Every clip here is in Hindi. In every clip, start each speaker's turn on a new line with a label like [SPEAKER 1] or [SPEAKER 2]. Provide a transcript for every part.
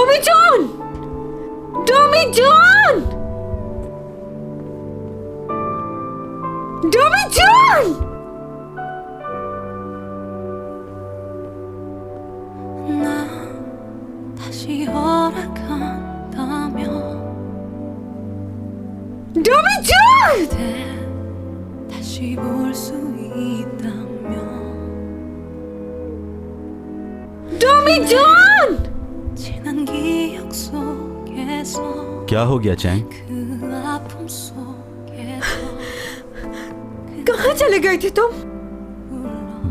[SPEAKER 1] डोमी-चान! डोमी-चान! डोमी-चान!
[SPEAKER 2] 나 다시 허락한다면
[SPEAKER 1] डोमी-चान!
[SPEAKER 2] 그대 다시 볼 수 있다면
[SPEAKER 1] डोमी-चान!
[SPEAKER 2] 지난 기억 속에서
[SPEAKER 3] क्या हो गया चैंग?
[SPEAKER 2] 그 아픔 속에서
[SPEAKER 1] कहाँ चले गए थे तुम?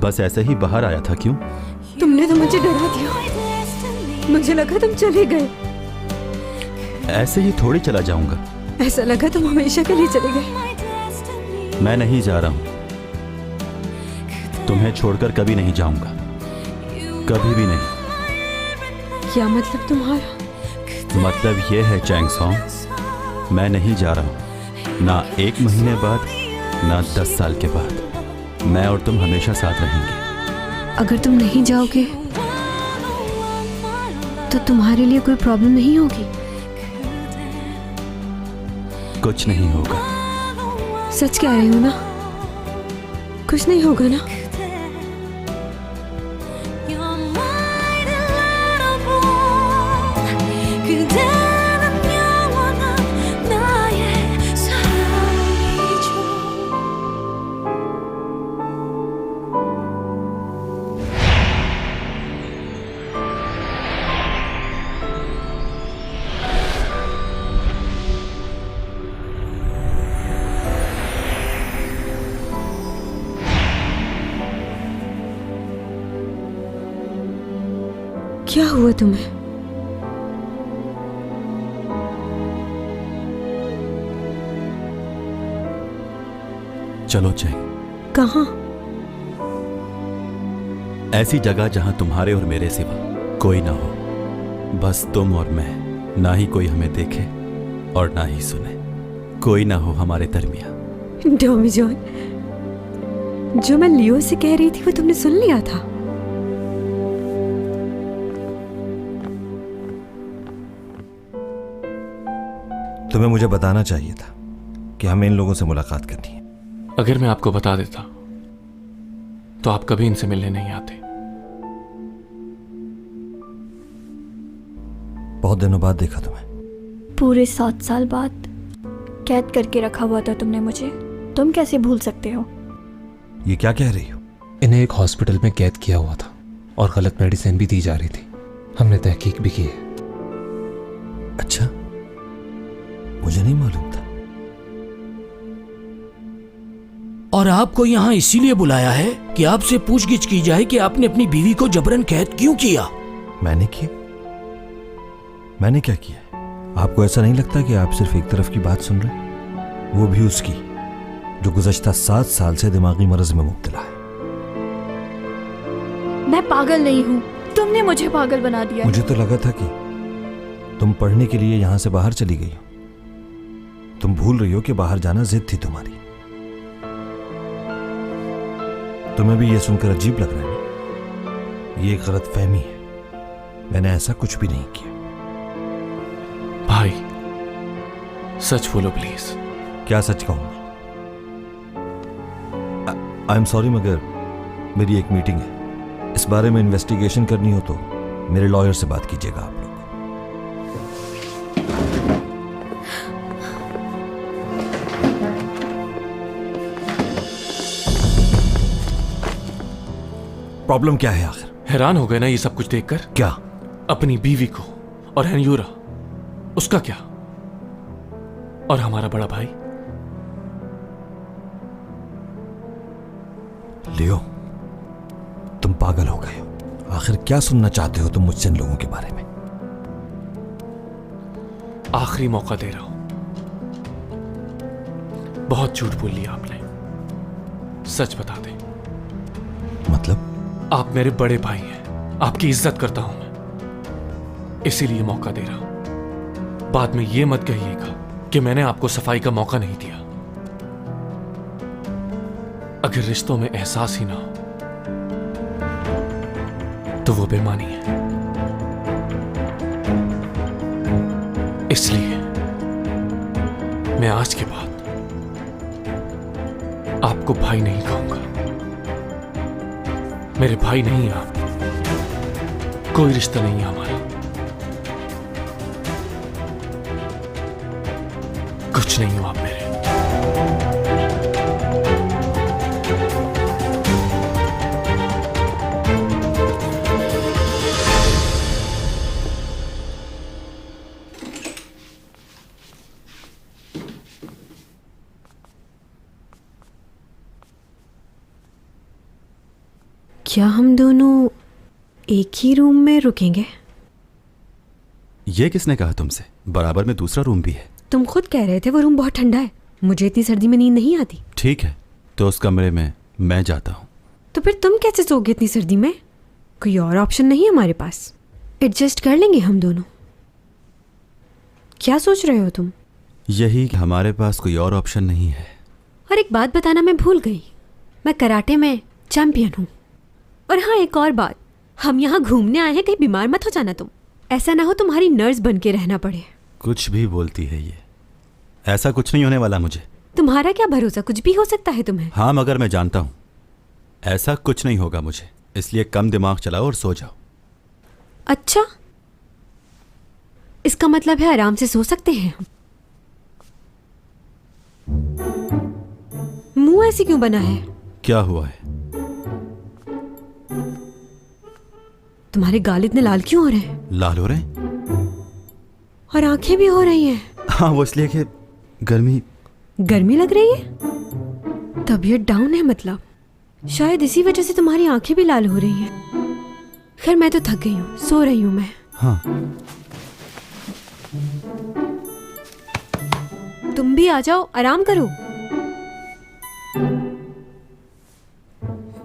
[SPEAKER 3] बस ऐसे ही बाहर आया था। क्यों?
[SPEAKER 1] तुमने तो मुझे डरा दिया। मुझे लगा तुम चले गए।
[SPEAKER 3] ऐसे ही थोड़ी चला जाऊंगा।
[SPEAKER 1] ऐसा लगा तुम हमेशा के लिए चले गए।
[SPEAKER 3] मैं नहीं जा रहा हूं। तुम्हें छोड़कर कभी नहीं जाऊंगा, कभी भी नहीं।
[SPEAKER 1] क्या मतलब तुम्हारा?
[SPEAKER 3] मतलब ये है चैंग सॉन्ग, मैं नहीं जा रहा हूं। ना 1 महीने बाद, ना 10 साल के बाद। मैं और तुम हमेशा साथ रहेंगे।
[SPEAKER 1] अगर तुम नहीं जाओगे तो तुम्हारे लिए कोई प्रॉब्लम नहीं होगी?
[SPEAKER 3] कुछ नहीं होगा।
[SPEAKER 1] सच कह रही हो ना? कुछ नहीं होगा ना? क्या हुआ तुम्हें?
[SPEAKER 3] चलो चैंग।
[SPEAKER 1] कहाँ?
[SPEAKER 3] ऐसी जगह जहां तुम्हारे और मेरे सिवा कोई ना हो। बस तुम और मैं। ना ही कोई हमें देखे और ना ही सुने। कोई ना हो हमारे दरमियान।
[SPEAKER 1] डोमी-चान, जो मैं लियो से कह रही थी वो तुमने सुन लिया था?
[SPEAKER 4] तुम्हें मुझे बताना चाहिए था कि हमें इन लोगों से मुलाकात करनी है।
[SPEAKER 5] अगर मैं आपको बता देता तो आप कभी इनसे मिलने नहीं आते।
[SPEAKER 4] बहुत दिनों बाद देखा तुम्हें।
[SPEAKER 6] पूरे 7 साल बाद कैद करके रखा हुआ था तुमने मुझे। तुम कैसे भूल सकते हो?
[SPEAKER 4] ये क्या कह रही हो?
[SPEAKER 7] इन्हें एक हॉस्पिटल में कैद किया हुआ था और गलत मेडिसिन भी दी जा रही थी। हमने तहकीक भी की है।
[SPEAKER 4] अच्छा, मुझे नहीं मालूम था।
[SPEAKER 8] और आपको यहाँ इसीलिए बुलाया है कि आपसे पूछगिछ की जाए कि आपने अपनी बीवी को जबरन कैद क्यों किया।
[SPEAKER 4] मैंने किया? मैंने क्या किया? आपको ऐसा नहीं लगता कि आप सिर्फ एक तरफ की बात सुन रहे हैं? वो भी उसकी जो गुज़श्ता 7 साल से दिमागी मर्ज में मुब्तला है।
[SPEAKER 6] मैं पागल नहीं हूँ, तुमने मुझे पागल बना दिया।
[SPEAKER 4] मुझे तो लगा था कि तुम पढ़ने के लिए यहां से बाहर चली गई हो। तुम भूल रही हो कि बाहर जाना जिद थी तुम्हारी। तुम्हें भी यह सुनकर अजीब लग रहा है ना? ये गलतफहमी है। मैंने ऐसा कुछ भी नहीं किया।
[SPEAKER 5] भाई, सच बोलो प्लीज।
[SPEAKER 4] क्या सच कहूंगा? आई एम सॉरी, मगर मेरी एक मीटिंग है। इस बारे में इन्वेस्टिगेशन करनी हो तो मेरे लॉयर से बात कीजिएगा आप लोग। प्रॉब्लम क्या है आखिर?
[SPEAKER 5] हैरान हो गए ना ये सब कुछ देखकर?
[SPEAKER 4] क्या?
[SPEAKER 5] अपनी बीवी को और हेनयूरा, उसका क्या? और हमारा बड़ा भाई?
[SPEAKER 4] लियो, तुम पागल हो गए हो। आखिर क्या सुनना चाहते हो तुम मुझसे इन लोगों के बारे में?
[SPEAKER 5] आखिरी मौका दे रहा हूं। बहुत झूठ बोल लिया आपने। सच बता दे।
[SPEAKER 4] मतलब?
[SPEAKER 5] आप मेरे बड़े भाई हैं, आपकी इज्जत करता हूं मैं, इसीलिए मौका दे रहा हूं। बाद में यह मत कहिएगा कि मैंने आपको सफाई का मौका नहीं दिया। अगर रिश्तों में एहसास ही ना हो तो वो बेईमानी है। इसलिए मैं आज के बाद आपको भाई नहीं कहूंगा। मेरे भाई नहीं हैं आप, कोई रिश्ता नहीं है हमारा, कुछ नहीं हो आप मेरे।
[SPEAKER 1] क्या हम दोनों एक ही रूम में रुकेंगे?
[SPEAKER 3] ये किसने कहा तुमसे? बराबर में दूसरा रूम भी है।
[SPEAKER 1] तुम खुद कह रहे थे वो रूम बहुत ठंडा है, मुझे इतनी सर्दी में नींद नहीं आती।
[SPEAKER 3] ठीक है, तो उस कमरे में मैं जाता हूँ।
[SPEAKER 1] तो फिर तुम कैसे सोओगे इतनी सर्दी में? कोई और ऑप्शन नहीं है हमारे पास, एडजस्ट कर लेंगे हम दोनों। क्या सोच रहे हो तुम?
[SPEAKER 3] यही कि हमारे पास कोई और ऑप्शन नहीं है।
[SPEAKER 1] और एक बात बताना मैं भूल गई, मैं कराटे में चैंपियन हूँ। और हाँ, एक और बात, हम यहाँ घूमने आए हैं, कहीं बीमार मत हो जाना तुम। ऐसा ना हो तुम्हारी नर्स बन के रहना पड़े।
[SPEAKER 3] कुछ भी बोलती है ये, ऐसा कुछ नहीं होने वाला मुझे।
[SPEAKER 1] तुम्हारा क्या भरोसा, कुछ भी हो सकता है तुम्हें।
[SPEAKER 3] हाँ, मगर मैं जानता हूँ ऐसा कुछ नहीं होगा मुझे, इसलिए कम दिमाग चलाओ और सो जाओ।
[SPEAKER 1] अच्छा, इसका मतलब है आराम से सो सकते हैं हम। मुंह ऐसे क्यों बना है?
[SPEAKER 3] क्या हुआ है?
[SPEAKER 1] तुम्हारे गाल इतने लाल क्यों हो रहे हैं?
[SPEAKER 3] लाल हो रहे हैं?
[SPEAKER 1] और आंखें भी हो रही हैं।
[SPEAKER 3] हाँ, वो इसलिए कि गर्मी
[SPEAKER 1] लग रही है। तबीयत डाउन है मतलब, शायद इसी वजह से तुम्हारी आंखें भी लाल हो रही हैं। खैर, मैं तो थक गई हूँ, सो रही हूँ मैं।
[SPEAKER 3] हाँ,
[SPEAKER 1] तुम भी आ जाओ, आराम करो।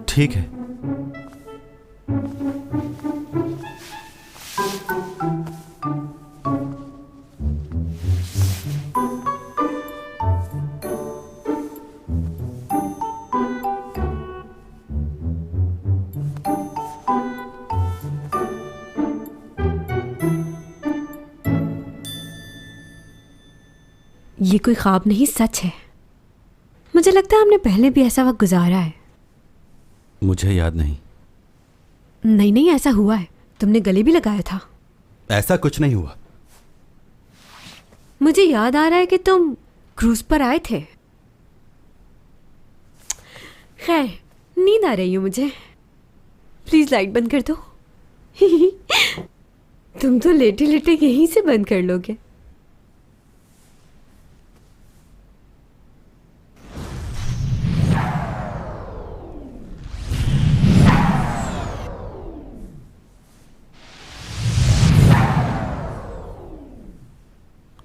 [SPEAKER 3] ठीक है।
[SPEAKER 1] ये कोई ख्वाब नहीं, सच है। मुझे लगता है हमने पहले भी ऐसा वक्त गुजारा है।
[SPEAKER 3] मुझे याद नहीं।
[SPEAKER 1] नहीं नहीं, ऐसा हुआ है, तुमने गले भी लगाया था।
[SPEAKER 3] ऐसा कुछ नहीं हुआ।
[SPEAKER 1] मुझे याद आ रहा है कि तुम क्रूज पर आए थे। खैर, नींद आ रही है मुझे, प्लीज लाइट बंद कर दो। तुम तो लेटे लेटे यहीं से बंद कर लोगे।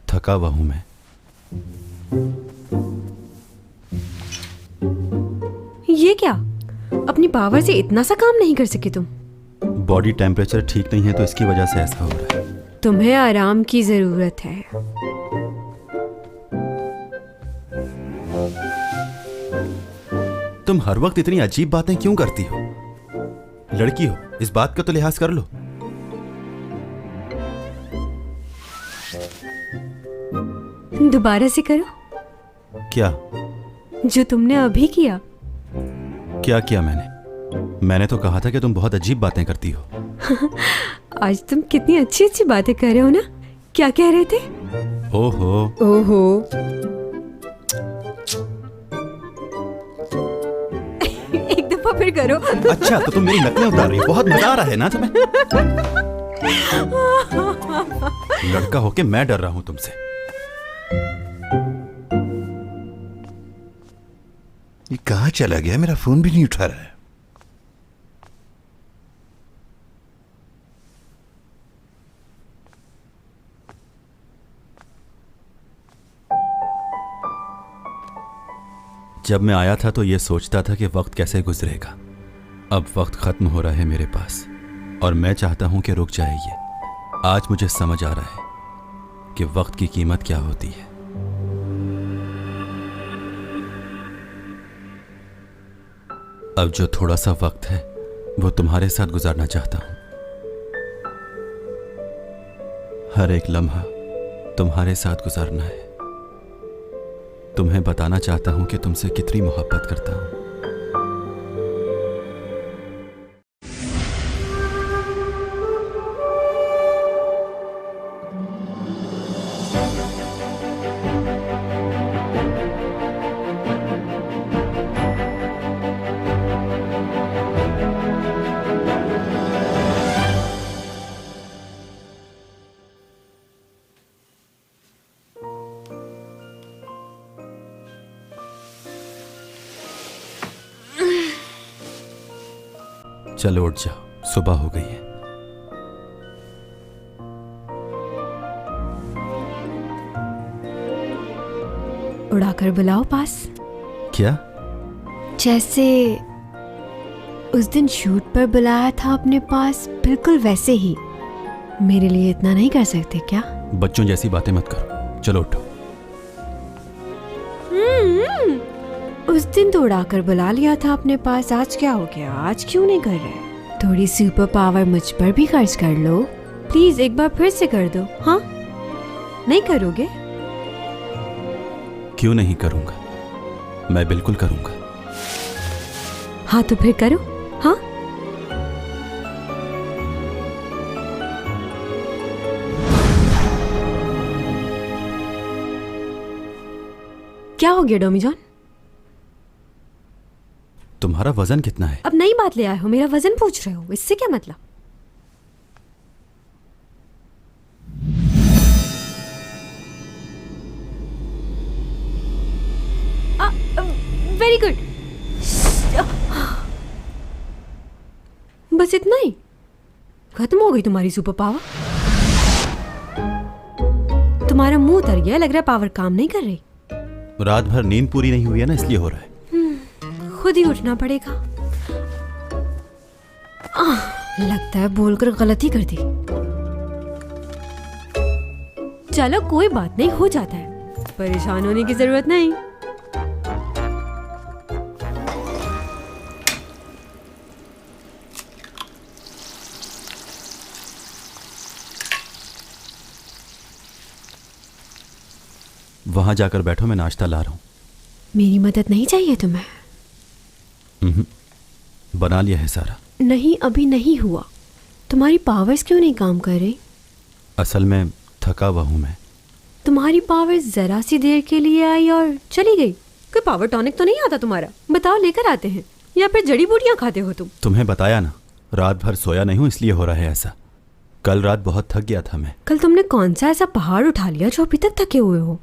[SPEAKER 3] थका हुआ हूं मैं।
[SPEAKER 1] ये क्या, अपनी पावर से इतना सा काम नहीं कर सके तुम?
[SPEAKER 3] बॉडी टेम्परेचर ठीक नहीं है तो इसकी वजह से ऐसा हो रहा है।
[SPEAKER 1] तुम्हें आराम की जरूरत है।
[SPEAKER 3] तुम हर वक्त इतनी अजीब बातें क्यों करती हो? लड़की हो, इस बात का तो लिहाज कर लो।
[SPEAKER 1] दोबारा से करो।
[SPEAKER 3] क्या?
[SPEAKER 1] जो तुमने अभी किया।
[SPEAKER 3] क्या किया मैंने? मैंने तो कहा था कि तुम बहुत अजीब बातें करती हो।
[SPEAKER 1] आज तुम कितनी अच्छी अच्छी बातें कर रहे हो ना। क्या कह रहे थे?
[SPEAKER 3] ओहो
[SPEAKER 1] ओहो। एक दफा फिर करो।
[SPEAKER 3] अच्छा, तो तुम मेरी नकलें उतार रही हो, बहुत मजा आ रहा है ना तुम्हें? लड़का होके मैं डर रहा हूं तुमसे।
[SPEAKER 9] ये कहाँ चला गया? मेरा फोन भी नहीं उठा रहा है।
[SPEAKER 3] जब मैं आया था तो ये सोचता था कि वक्त कैसे गुजरेगा। अब वक्त खत्म हो रहा है मेरे पास और मैं चाहता हूं कि रुक जाए ये। आज मुझे समझ आ रहा है कि वक्त की कीमत क्या होती है। अब जो थोड़ा सा वक्त है वो तुम्हारे साथ गुजारना चाहता हूं। हर एक लम्हा तुम्हारे साथ गुजारना है। तुम्हें बताना चाहता हूं कि तुमसे कितनी मोहब्बत करता हूं। चलो उठ जाओ, सुबह हो गई है।
[SPEAKER 1] उड़ाकर बुलाओ पास।
[SPEAKER 3] क्या?
[SPEAKER 1] जैसे उस दिन शूट पर बुलाया था अपने पास, बिल्कुल वैसे ही। मेरे लिए इतना नहीं कर सकते क्या?
[SPEAKER 3] बच्चों जैसी बातें मत करो, चलो उठो।
[SPEAKER 1] उस दिन तो उड़ाकर बुला लिया था अपने पास, आज क्या हो गया? आज क्यों नहीं कर रहे? थोड़ी सुपर पावर मुझ पर भी खर्च कर लो प्लीज, एक बार फिर से कर दो। हाँ, नहीं करोगे?
[SPEAKER 3] क्यों नहीं करूंगा, मैं बिल्कुल करूंगा।
[SPEAKER 1] हाँ तो फिर करो। हाँ, क्या हो गया डोमी जॉन?
[SPEAKER 3] तुम्हारा वजन कितना है?
[SPEAKER 1] अब नई बात ले आए हो, मेरा वजन पूछ रहे हो, इससे क्या मतलब? वेरी गुड, बस इतना ही? खत्म हो गई तुम्हारी सुपर पावर? तुम्हारा मुंह उतर गया, लग रहा है पावर काम नहीं कर रही।
[SPEAKER 3] रात भर नींद पूरी नहीं हुई है ना, इसलिए हो रहा है।
[SPEAKER 1] खुद ही उठना पड़ेगा। लगता है बोलकर गलती कर दी। चलो कोई बात नहीं, हो जाता है, परेशान होने की जरूरत नहीं।
[SPEAKER 3] वहां जाकर बैठो, मैं नाश्ता ला रहा हूं।
[SPEAKER 1] मेरी मदद नहीं चाहिए तुम्हें?
[SPEAKER 3] बना लिया है सारा।
[SPEAKER 1] नहीं, अभी नहीं हुआ। तुम्हारी पावर्स क्यों नहीं काम कर रही?
[SPEAKER 3] असल में थका हुआ हूं मैं।
[SPEAKER 1] तुम्हारी पावर जरा सी देर के लिए आई और चली गई। कोई पावर टॉनिक तो नहीं आता तुम्हारा? बताओ, लेकर आते हैं, या फिर जड़ी बूटियां खाते हो तुम?
[SPEAKER 3] तुम्हें बताया ना, रात भर सोया नहीं हूं, इसलिए हो रहा है ऐसा। कल रात बहुत थक गया था मैं।
[SPEAKER 1] कल तुमने कौन सा ऐसा पहाड़ उठा लिया जो अभी तक थके हुए हो?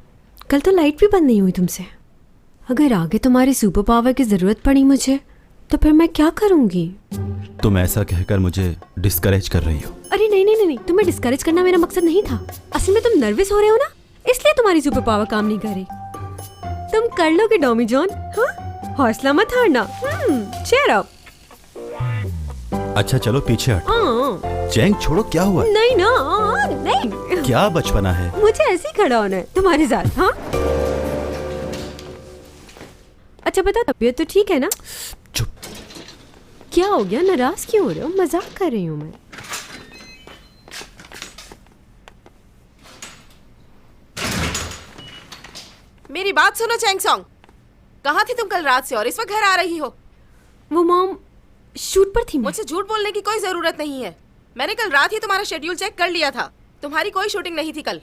[SPEAKER 1] कल तो लाइट भी बंद नहीं हुई तुमसे। अगर आगे तुम्हारी सुपर पावर की जरूरत पड़ी मुझे, तो फिर मैं क्या करूंगी?
[SPEAKER 3] तुम ऐसा कहकर मुझे डिस्करेज कर रही हो।
[SPEAKER 1] अरे नहीं नहीं नहीं, नहीं, तुम्हें डिस्करेज करना मेरा मकसद नहीं था। असल में तुम नर्वस हो रहे हो ना, इसलिए तुम्हारी सुपर पावर काम नहीं कर रही। तुम कर लोगे डॉमी जॉन। हाँ, हौसला मत हारना। Cheer up.
[SPEAKER 3] अच्छा चलो पीछे हट। चैंग छोड़ो, क्या हुआ?
[SPEAKER 1] नहीं ना, नहीं।
[SPEAKER 3] क्या बचपना है?
[SPEAKER 1] मुझे ऐसे ही खड़ा होना है तुम्हारे साथ। हाँ, अच्छा बताओ, तबीयत तो ठीक है ना?
[SPEAKER 3] चुप।
[SPEAKER 1] क्या हो गया, नाराज क्यों हो रहे हो? मजाक कर रही हूँ मैं।
[SPEAKER 10] मेरी बात सुनो चैंग सॉन्ग, कहाँ थी तुम कल रात से और इस वक्त घर आ रही हो?
[SPEAKER 1] वो मॉम, शूट पर थी मैं।
[SPEAKER 10] मुझसे झूठ बोलने की कोई जरूरत नहीं है। मैंने कल रात ही तुम्हारा शेड्यूल चेक कर लिया था। तुम्हारी कोई शूटिंग नहीं थी कल।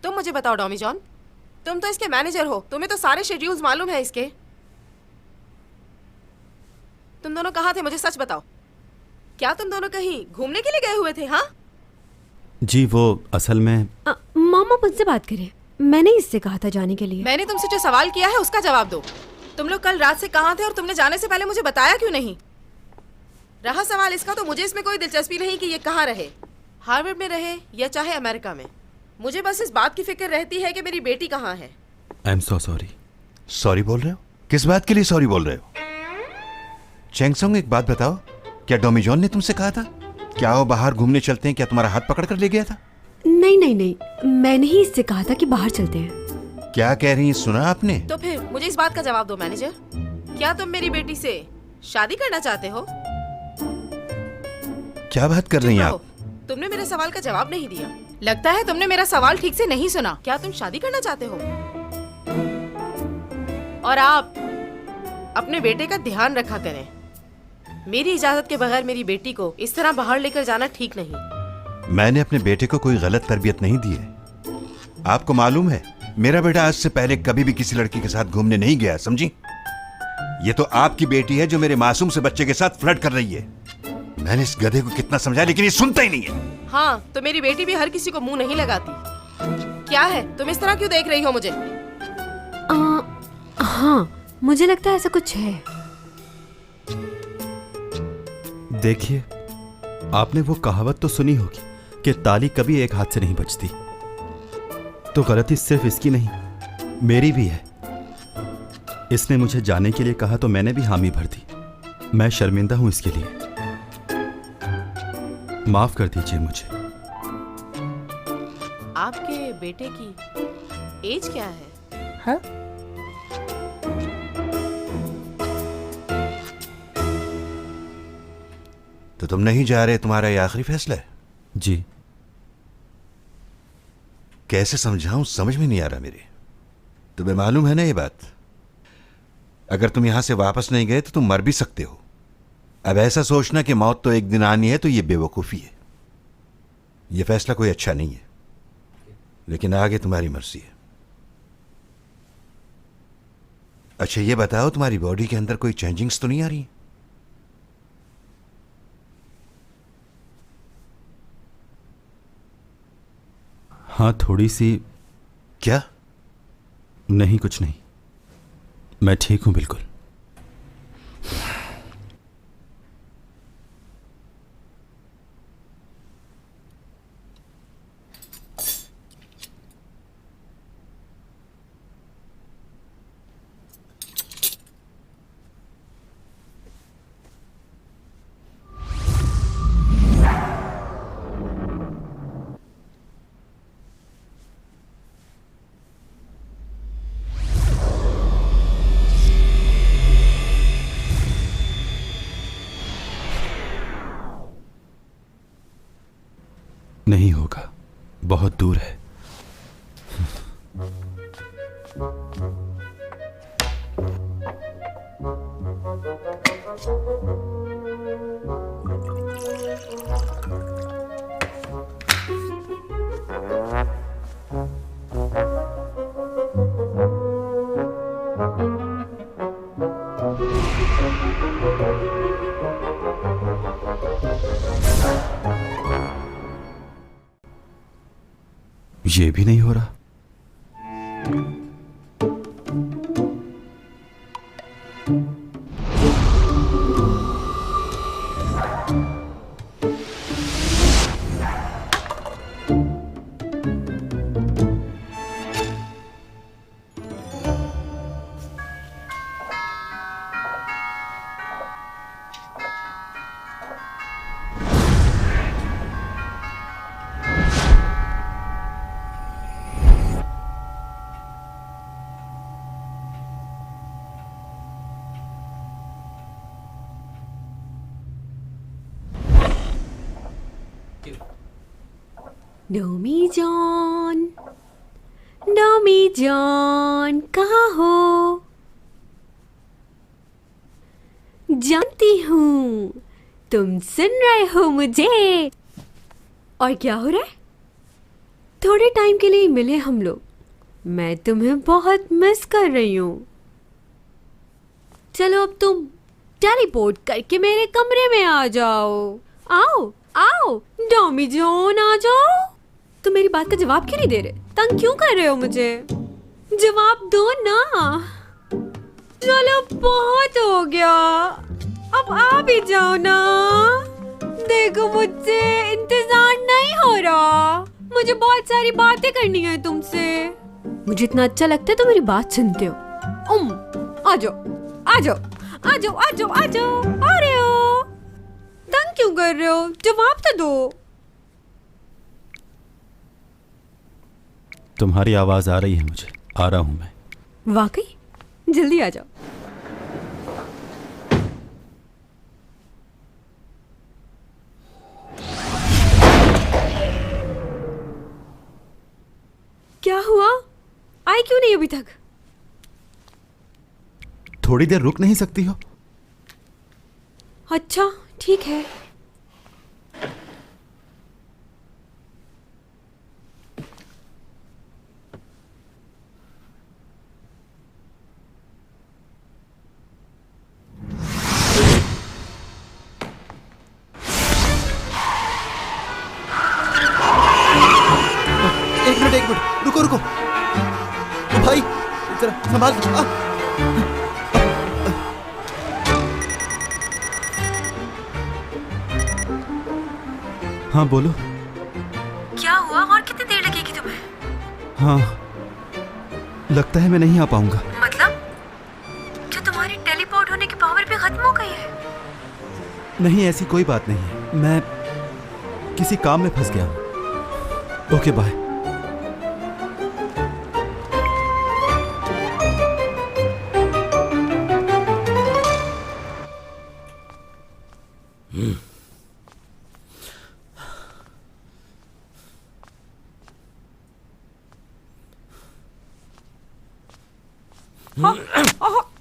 [SPEAKER 10] तुम मुझे बताओ डॉमी जॉन, तुम तो इसके मैनेजर हो, तुम्हें तो सारे शेड्यूल्स मालूम है इसके। तुम दोनों कहाँ थे, मुझे सच बताओ। क्या तुम दोनों कहीं घूमने के लिए गए हुए थे? हाँ
[SPEAKER 3] जी, वो असल में
[SPEAKER 1] मामा मुझसे बात करें, मैंने इससे कहा था जाने के लिए।
[SPEAKER 10] मैंने तुमसे जो सवाल किया है उसका जवाब दो। तुम लोग कल रात से कहाँ थे और तुमने जाने से पहले मुझे बताया क्यों नहीं? रहा सवाल इसका, तो मुझे इसमें कोई दिलचस्पी नहीं कि ये कहाँ रहे, हार्वर्ड में रहे या चाहे अमेरिका में। मुझे बस इस बात की फिक्र रहती है कि मेरी बेटी कहाँ है।
[SPEAKER 3] I am so sorry.
[SPEAKER 9] Sorry बोल रहे हो? किस बात के लिए सॉरी बोल रहे हो? चैंगसोंग, एक बात बताओ, क्या डॉमी जॉन ने तुमसे कहा था क्या वो बाहर घूमने चलते हैं? क्या तुम्हारा हाथ पकड़ कर ले गया था?
[SPEAKER 1] नहीं नहीं नहीं, मैंने ही इससे कहा था कि बाहर चलते हैं।
[SPEAKER 9] क्या कह रही हैं, सुना आपने?
[SPEAKER 10] तो फिर मुझे इस बात का जवाब दो मैनेजर, क्या तुम मेरी बेटी से शादी करना चाहते हो?
[SPEAKER 9] क्या बात कर रही हैं आप?
[SPEAKER 10] तुमने मेरे सवाल का जवाब नहीं दिया। लगता है तुमने मेरा सवाल ठीक से नहीं सुना। क्या तुम शादी करना चाहते हो? और आप अपने बेटे का ध्यान रखा करें। मेरी इजाजत के बगैर मेरी बेटी को इस तरह बाहर लेकर जाना ठीक नहीं।
[SPEAKER 9] मैंने अपने बेटे को कोई गलत तरबियत नहीं दी है। आपको मालूम है, मेरा बेटा आज से पहले कभी भी किसी लड़की के साथ घूमने नहीं गया, समझी? ये तो आपकी बेटी है जो मेरे मासूम से बच्चे के साथ फ्लर्ट कर रही है। मैंने इस गधे को कितना समझाया लेकिन ये सुनता ही नहीं है।
[SPEAKER 10] हाँ, तो मेरी बेटी भी हर किसी को मुंह नहीं लगाती। क्या है, तुम इस तरह क्यों देख रही हो मुझे?
[SPEAKER 1] हाँ, मुझे लगता है ऐसा कुछ है।
[SPEAKER 3] देखिए, आपने वो कहावत तो सुनी होगी कि ताली कभी एक हाथ से नहीं बजती। तो गलती सिर्फ इसकी नहीं, मेरी भी है। इसने मुझे जाने के लिए कहा तो मैंने भी हामी भर दी। मैं शर्मिंदा हूं इसके लिए। माफ कर दीजिए मुझे।
[SPEAKER 10] आपके बेटे की एज क्या है?
[SPEAKER 1] हाँ?
[SPEAKER 9] तो तुम नहीं जा रहे, तुम्हारा ये आखिरी फैसला है?
[SPEAKER 3] जी।
[SPEAKER 9] कैसे समझाऊं, समझ में नहीं आ रहा मेरे। तुम्हें मालूम है ना ये बात, अगर तुम यहां से वापस नहीं गए तो तुम मर भी सकते हो। अब ऐसा सोचना कि मौत तो एक दिन आनी है, तो ये बेवकूफ़ी है। ये फैसला कोई अच्छा नहीं है, लेकिन आगे तुम्हारी मर्जी है। अच्छा ये बताओ, तुम्हारी बॉडी के अंदर कोई चेंजिंग्स तो नहीं आ रही?
[SPEAKER 3] हाँ, थोड़ी सी।
[SPEAKER 9] क्या?
[SPEAKER 3] नहीं, कुछ नहीं, मैं ठीक हूं बिल्कुल। नहीं होगा, बहुत दूर है। ये भी नहीं हो रहा।
[SPEAKER 1] डोमी जॉन, डोमी जॉन, कहाँ हो? जानती हूँ तुम सुन रहे हो मुझे। और क्या हो रहा है? थोड़े टाइम के लिए मिले हम लोग। मैं तुम्हें बहुत मिस कर रही हूँ। चलो अब तुम टेलीपोर्ट करके मेरे कमरे में आ जाओ। आओ आओ डोमी जॉन, आ जाओ। तुम मेरी बात का जवाब क्यों नहीं दे रहे? तंग क्यों कर रहे हो मुझे? जवाब दो ना। चलो बहुत हो गया, अब आ भी जाओ ना। देखो मुझसे इंतजार नहीं हो रहा। मुझे बहुत सारी बातें करनी है तुमसे। मुझे इतना अच्छा लगता है तो मेरी बात सुनते हो। आ जाओ आ जाओ आ जाओ आ जाओ आ जाओ। आ रहे हो? तंग क्यों कर रहे हो? जवाब तो दो।
[SPEAKER 3] तुम्हारी आवाज आ रही है मुझे। आ रहा हूं मैं।
[SPEAKER 1] वाकई? जल्दी आ जाओ। आए क्यों नहीं अभी तक?
[SPEAKER 3] थोड़ी देर रुक नहीं सकती हो?
[SPEAKER 1] अच्छा ठीक है।
[SPEAKER 3] एक मिनट रुको रुको। ओ भाई जरा संभाल। हाँ बोलो।
[SPEAKER 1] क्या हुआ और कितनी देर लगेगी तुम्हें?
[SPEAKER 3] हाँ लगता है मैं नहीं आ पाऊंगा।
[SPEAKER 1] मतलब क्या तुम्हारी टेलीपोर्ट होने की पावर भी खत्म हो गई है?
[SPEAKER 3] नहीं ऐसी कोई बात नहीं है, मैं किसी काम में फंस गया हूँ। Okay bye.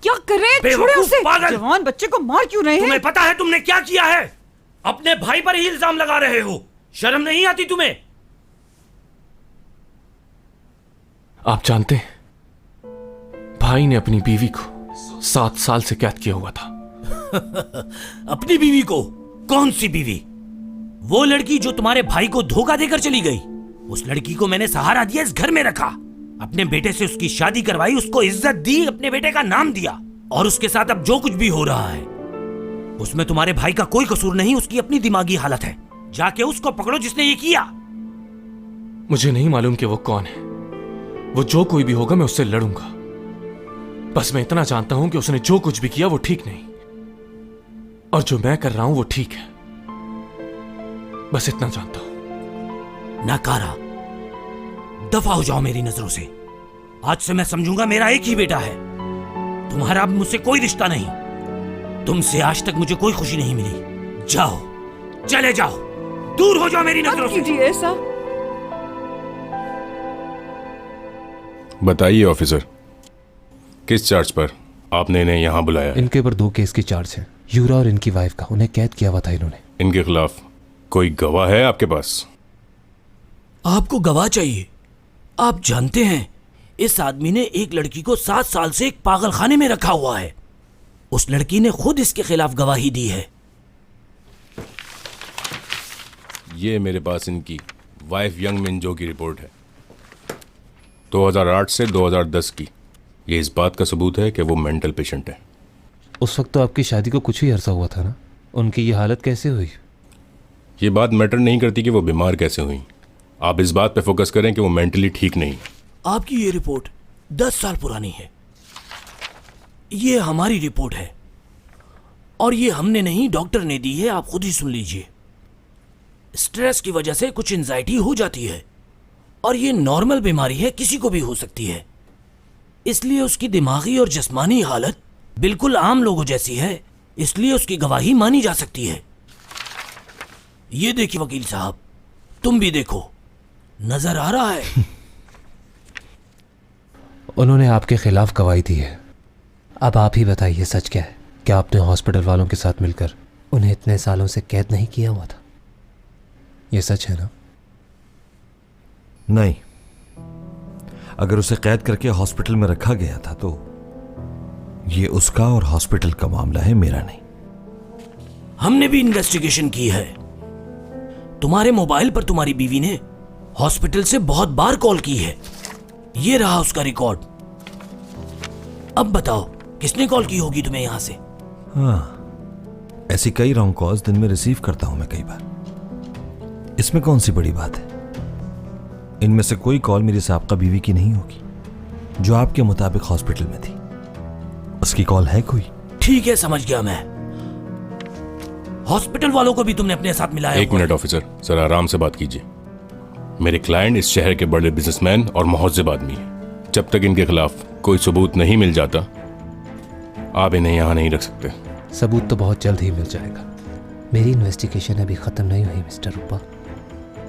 [SPEAKER 11] क्या कर रहे हैं? छोड़ो उसे।
[SPEAKER 12] पागल!
[SPEAKER 11] जवान बच्चे को मार क्यों रहे हैं?
[SPEAKER 12] तुम्हें पता है तुमने क्या किया है? अपने भाई पर ही इल्जाम लगा रहे हो। शर्म नहीं आती तुम्हें?
[SPEAKER 5] आप जानते हैं भाई ने अपनी बीवी को 7 साल से कैद किया हुआ था।
[SPEAKER 12] अपनी बीवी को? कौन सी बीवी? वो लड़की जो तुम्हारे भाई को धोखा देकर चली गई। उस लड़की को मैंने सहारा दिया, इस घर में रखा, अपने बेटे से उसकी शादी करवाई, उसको इज्जत दी, अपने बेटे का नाम दिया, और उसके साथ अब जो कुछ भी हो रहा है उसमें तुम्हारे भाई का कोई कसूर नहीं, उसकी अपनी दिमागी हालत है। जाके उसको पकड़ो जिसने ये किया।
[SPEAKER 5] मुझे नहीं मालूम कि वो कौन है। वो जो कोई भी होगा मैं उससे लड़ूंगा। बस मैं इतना जानता हूं कि उसने जो कुछ भी किया वो ठीक नहीं, और जो मैं कर रहा हूं वो ठीक है। बस इतना जानता हूं।
[SPEAKER 12] नकारा, दफा हो जाओ मेरी नजरों से। आज से मैं समझूंगा मेरा एक ही बेटा है, तुम्हारा अब मुझसे कोई रिश्ता नहीं। तुमसे आज तक मुझे कोई खुशी नहीं मिली। जाओ, चले जाओ, दूर हो जाओ मेरी नजरों से।
[SPEAKER 11] कीजिए ऐसा।
[SPEAKER 13] बताइए ऑफिसर, किस चार्ज पर आपने इन्हें यहाँ बुलाया है?
[SPEAKER 7] इनके ऊपर 2 केस की चार्ज है, यूरा और इनकी वाइफ का। उन्हें कैद किया हुआ था इन्होंने।
[SPEAKER 13] इनके खिलाफ कोई गवाह है आपके पास?
[SPEAKER 12] आपको गवाह चाहिए? आप जानते हैं इस आदमी ने एक लड़की को 7 साल से एक पागल खाने में रखा हुआ है। उस लड़की ने खुद इसके खिलाफ गवाही दी है।
[SPEAKER 13] ये मेरे पास इनकी वाइफ यंग मिनजो की रिपोर्ट है, 2008 से 2010 की। ये इस बात का सबूत है कि वो मेंटल पेशेंट है।
[SPEAKER 7] उस वक्त तो आपकी शादी को कुछ ही अरसा हुआ था ना, उनकी ये हालत कैसे हुई?
[SPEAKER 13] ये बात मैटर नहीं करती कि वो बीमार कैसे हुई। आप इस बात पे फोकस करें कि वो मेंटली ठीक नहीं।
[SPEAKER 12] आपकी ये रिपोर्ट 10 साल पुरानी है। ये हमारी रिपोर्ट है, और ये हमने नहीं, डॉक्टर ने दी है। आप खुद ही सुन लीजिए। स्ट्रेस की वजह से कुछ एंजाइटी हो जाती है, और ये नॉर्मल बीमारी है, किसी को भी हो सकती है। इसलिए उसकी दिमागी और जिस्मानी हालत बिल्कुल आम लोगों जैसी है, इसलिए उसकी गवाही मानी जा सकती है। ये देखिए वकील साहब, तुम भी देखो, नजर आ रहा है?
[SPEAKER 7] उन्होंने आपके खिलाफ गवाही दी है। अब आप ही बताइए सच क्या है? क्या आपने हॉस्पिटल वालों के साथ मिलकर उन्हें इतने सालों से कैद नहीं किया हुआ था? ये सच है ना?
[SPEAKER 4] नहीं, अगर उसे कैद करके हॉस्पिटल में रखा गया था तो ये उसका और हॉस्पिटल का मामला है, मेरा नहीं।
[SPEAKER 12] हमने भी इन्वेस्टिगेशन की है। तुम्हारे मोबाइल पर तुम्हारी बीवी ने हॉस्पिटल से बहुत बार कॉल की है। ये रहा उसका रिकॉर्ड। अब बताओ किसने कॉल की होगी तुम्हें यहां से?
[SPEAKER 4] हाँ, ऐसी कई रॉन्ग कॉल्स दिन में रिसीव करता हूं मैं कई बार। इसमें कौन सी बड़ी बात है? इनमें से कोई कॉल मेरी साबका बीवी की नहीं होगी जो आपके मुताबिक हॉस्पिटल में थी। उसकी कॉल है कोई?
[SPEAKER 12] ठीक है, समझ गया मैं। हॉस्पिटल वालों को भी तुमने अपने साथ मिलाया?
[SPEAKER 13] एक मिनट ऑफिसर, जरा आराम से बात कीजिए। मेरे क्लाइंट इस शहर के बड़े बिजनेसमैन और मुहज्जिब आदमी हैं। जब तक इनके खिलाफ कोई सबूत नहीं मिल जाता, आप इन्हें यहाँ नहीं रख सकते।
[SPEAKER 7] सबूत तो बहुत जल्द ही मिल जाएगा। मेरी इन्वेस्टिगेशन अभी खत्म नहीं हुई मिस्टर रूपा।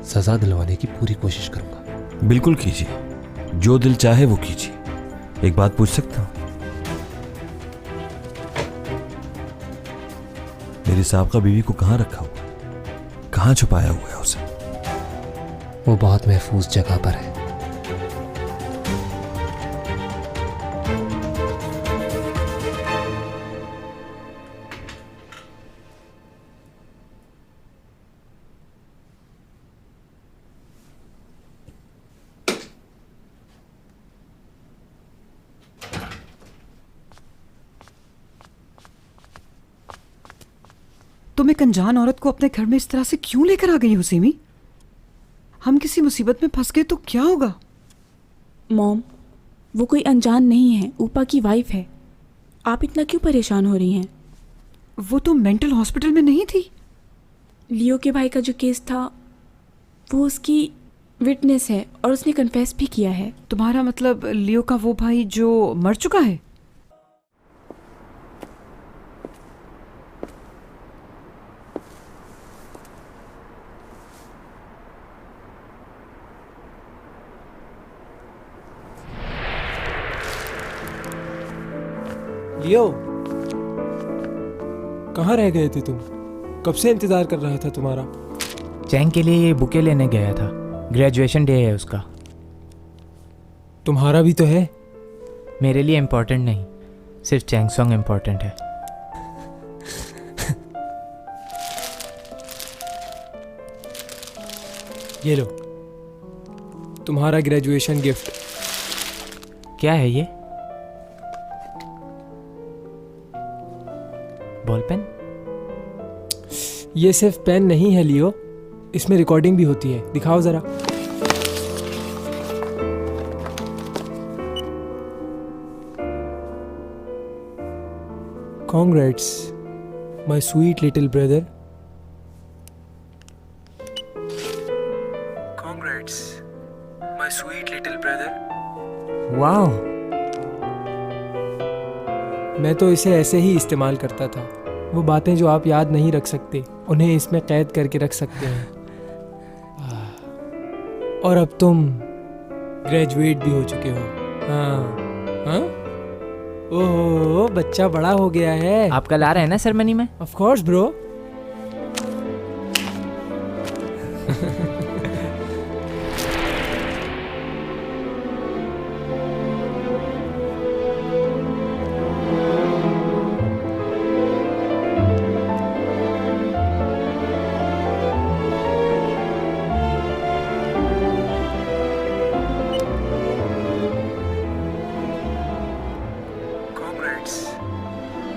[SPEAKER 7] सजा दिलवाने की पूरी कोशिश करूंगा।
[SPEAKER 4] बिल्कुल कीजिए। जो दिल चाहे वो कीजिए। एक बात पूछ सकता हूं? मेरी साहबका बीवी को कहां रखा हुआ है? कहां छुपाया हुआ है उसे?
[SPEAKER 7] वो बहुत महफूज जगह पर है।
[SPEAKER 11] तुम एक अनजान औरत को अपने घर में इस तरह से क्यों लेकर आ गई हो सिमी? हम किसी मुसीबत में फंस गए तो क्या होगा?
[SPEAKER 14] मॉम, वो कोई अनजान नहीं है, ऊपा की वाइफ है। आप इतना क्यों परेशान हो रही हैं?
[SPEAKER 11] वो तो मेंटल हॉस्पिटल में नहीं थी।
[SPEAKER 14] लियो के भाई का जो केस था वो उसकी विटनेस है और उसने कन्फेस भी किया है।
[SPEAKER 11] तुम्हारा मतलब लियो का वो भाई जो मर चुका है?
[SPEAKER 15] लियो, कहाँ रह गए थे तुम? कब से इंतजार कर रहा था तुम्हारा।
[SPEAKER 16] चैंग के लिए ये बुके लेने गया था, ग्रेजुएशन डे है उसका।
[SPEAKER 15] तुम्हारा भी तो है।
[SPEAKER 16] मेरे लिए इम्पोर्टेंट नहीं, सिर्फ चैंग सॉन्ग इम्पोर्टेंट है।
[SPEAKER 15] ये लो तुम्हारा ग्रेजुएशन गिफ्ट।
[SPEAKER 16] क्या है ये? Ball pen?
[SPEAKER 15] ये सिर्फ पेन नहीं है लियो, इसमें रिकॉर्डिंग भी होती है। दिखाओ जरा। Congrats, my sweet little brother. Congrats, my sweet little brother.
[SPEAKER 16] Wow!
[SPEAKER 15] मैं तो इसे ऐसे ही इस्तेमाल करता था। वो बातें जो आप याद नहीं रख सकते, उन्हें इसमें कैद करके रख सकते हैं। और अब तुम ग्रेजुएट भी हो चुके हो। हाँ हाँ, ओहो, बच्चा बड़ा हो गया है।
[SPEAKER 16] आप कल आ रहे हैं ना सेरेमनी में?
[SPEAKER 15] Of course bro.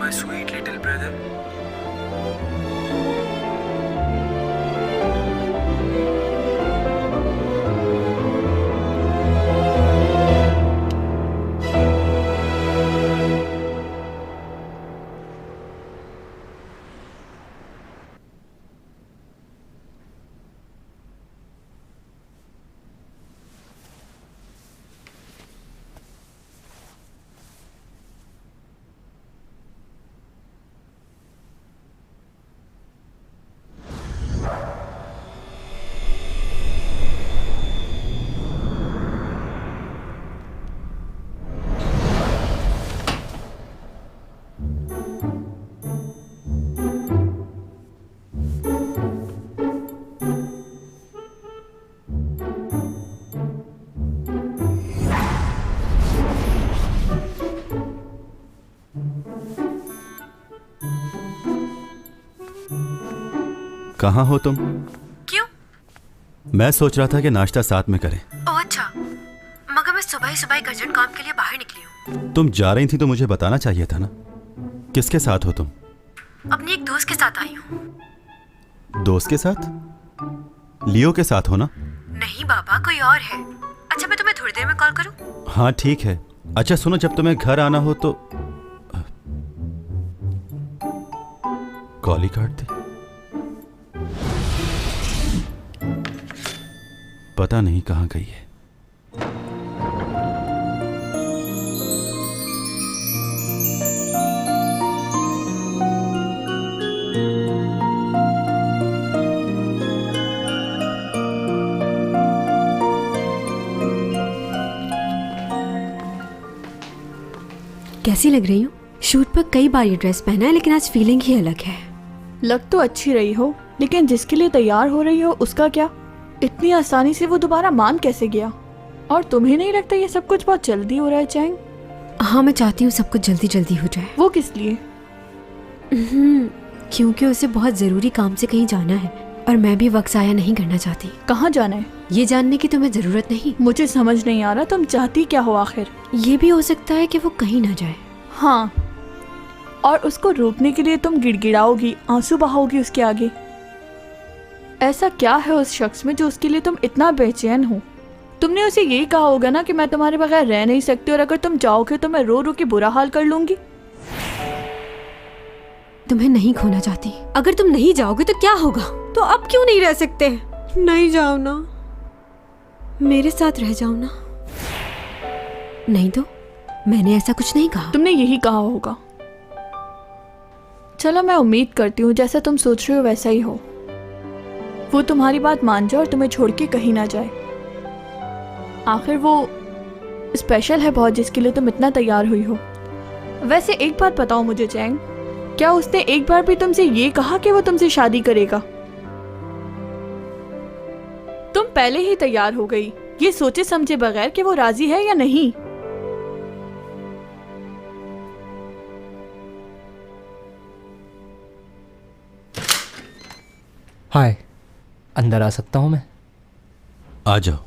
[SPEAKER 15] My sweet little brother.
[SPEAKER 3] कहाँ हो तुम?
[SPEAKER 1] क्यों?
[SPEAKER 3] मैं सोच रहा था कि नाश्ता साथ में करें।
[SPEAKER 1] ओह अच्छा, मगर मैं सुबह ही एक अर्जेंट काम के लिए बाहर निकली हूँ।
[SPEAKER 3] तुम जा रही थी तो मुझे बताना चाहिए था ना। किसके साथ हो तुम?
[SPEAKER 1] अपनी एक दोस्त के साथ आई हूँ।
[SPEAKER 3] दोस्त के साथ? लियो के साथ हो ना?
[SPEAKER 1] नहीं बाबा, कोई और है। अच्छा, मैं तुम्हें थोड़ी देर में कॉल करूँ?
[SPEAKER 3] हाँ ठीक है। अच्छा सुनो, जब तुम्हें घर आना हो तो कॉल ही काट दे। पता नहीं कहाँ गई है।
[SPEAKER 1] कैसी लग रही हूँ? शूट पर कई बार ये ड्रेस पहना है लेकिन आज फीलिंग ही अलग है।
[SPEAKER 14] लग तो अच्छी रही हो, लेकिन जिसके लिए तैयार हो रही हो उसका क्या? इतनी आसानी से वो दोबारा मान कैसे गया? और तुम्हें नहीं लगता ये सब कुछ बहुत जल्दी हो रहा है चैंग?
[SPEAKER 1] हाँ, मैं चाहती हूँ सब कुछ जल्दी जल्दी हो जाए।
[SPEAKER 14] वो किस लिए?
[SPEAKER 1] क्योंकि उसे बहुत जरूरी काम से कहीं जाना है और मैं भी वक्त ज़ाया नहीं करना चाहती।
[SPEAKER 14] कहाँ जाना है?
[SPEAKER 1] ये जानने की तुम्हें जरूरत नहीं।
[SPEAKER 14] मुझे समझ नहीं आ रहा तुम चाहती क्या हो आखिर?
[SPEAKER 1] ये भी हो सकता है कि वो कहीं ना जाए।
[SPEAKER 14] हाँ, और उसको रोकने के लिए तुम गिड़गिड़ाओगी, आंसू बहाओगी उसके आगे। ऐसा क्या है उस शख्स में जो उसके लिए तुम इतना बेचैन हो? तुमने उसे यही कहा होगा ना कि मैं तुम्हारे बगैर रह नहीं सकती और अगर तुम जाओगे तो मैं रो रो के बुरा हाल कर लूंगी।
[SPEAKER 1] तुम्हें नहीं खोना चाहती। अगर तुम नहीं जाओगे तो क्या होगा? तो अब क्यों नहीं रह सकते? नहीं जाओ ना, मेरे साथ रह जाओ ना। नहीं तो मैंने ऐसा कुछ नहीं कहा।
[SPEAKER 14] तुमने यही कहा होगा। चलो, मैं उम्मीद करती हूँ जैसा तुम सोच रहे हो वैसा ही हो। वो तुम्हारी बात मान जाए और तुम्हें छोड़ के कहीं ना जाए। आखिर वो स्पेशल है बहुत जिसके लिए तुम इतना तैयार हुई हो। वैसे एक बात बताओ मुझे चैंग, क्या उसने एक बार भी तुमसे ये कहा कि वो तुमसे शादी करेगा? तुम पहले ही तैयार हो गई ये सोचे समझे बगैर कि वो राजी है या नहीं।
[SPEAKER 7] हाय, अंदर आ सकता हूं मैं?
[SPEAKER 3] आ जाओ।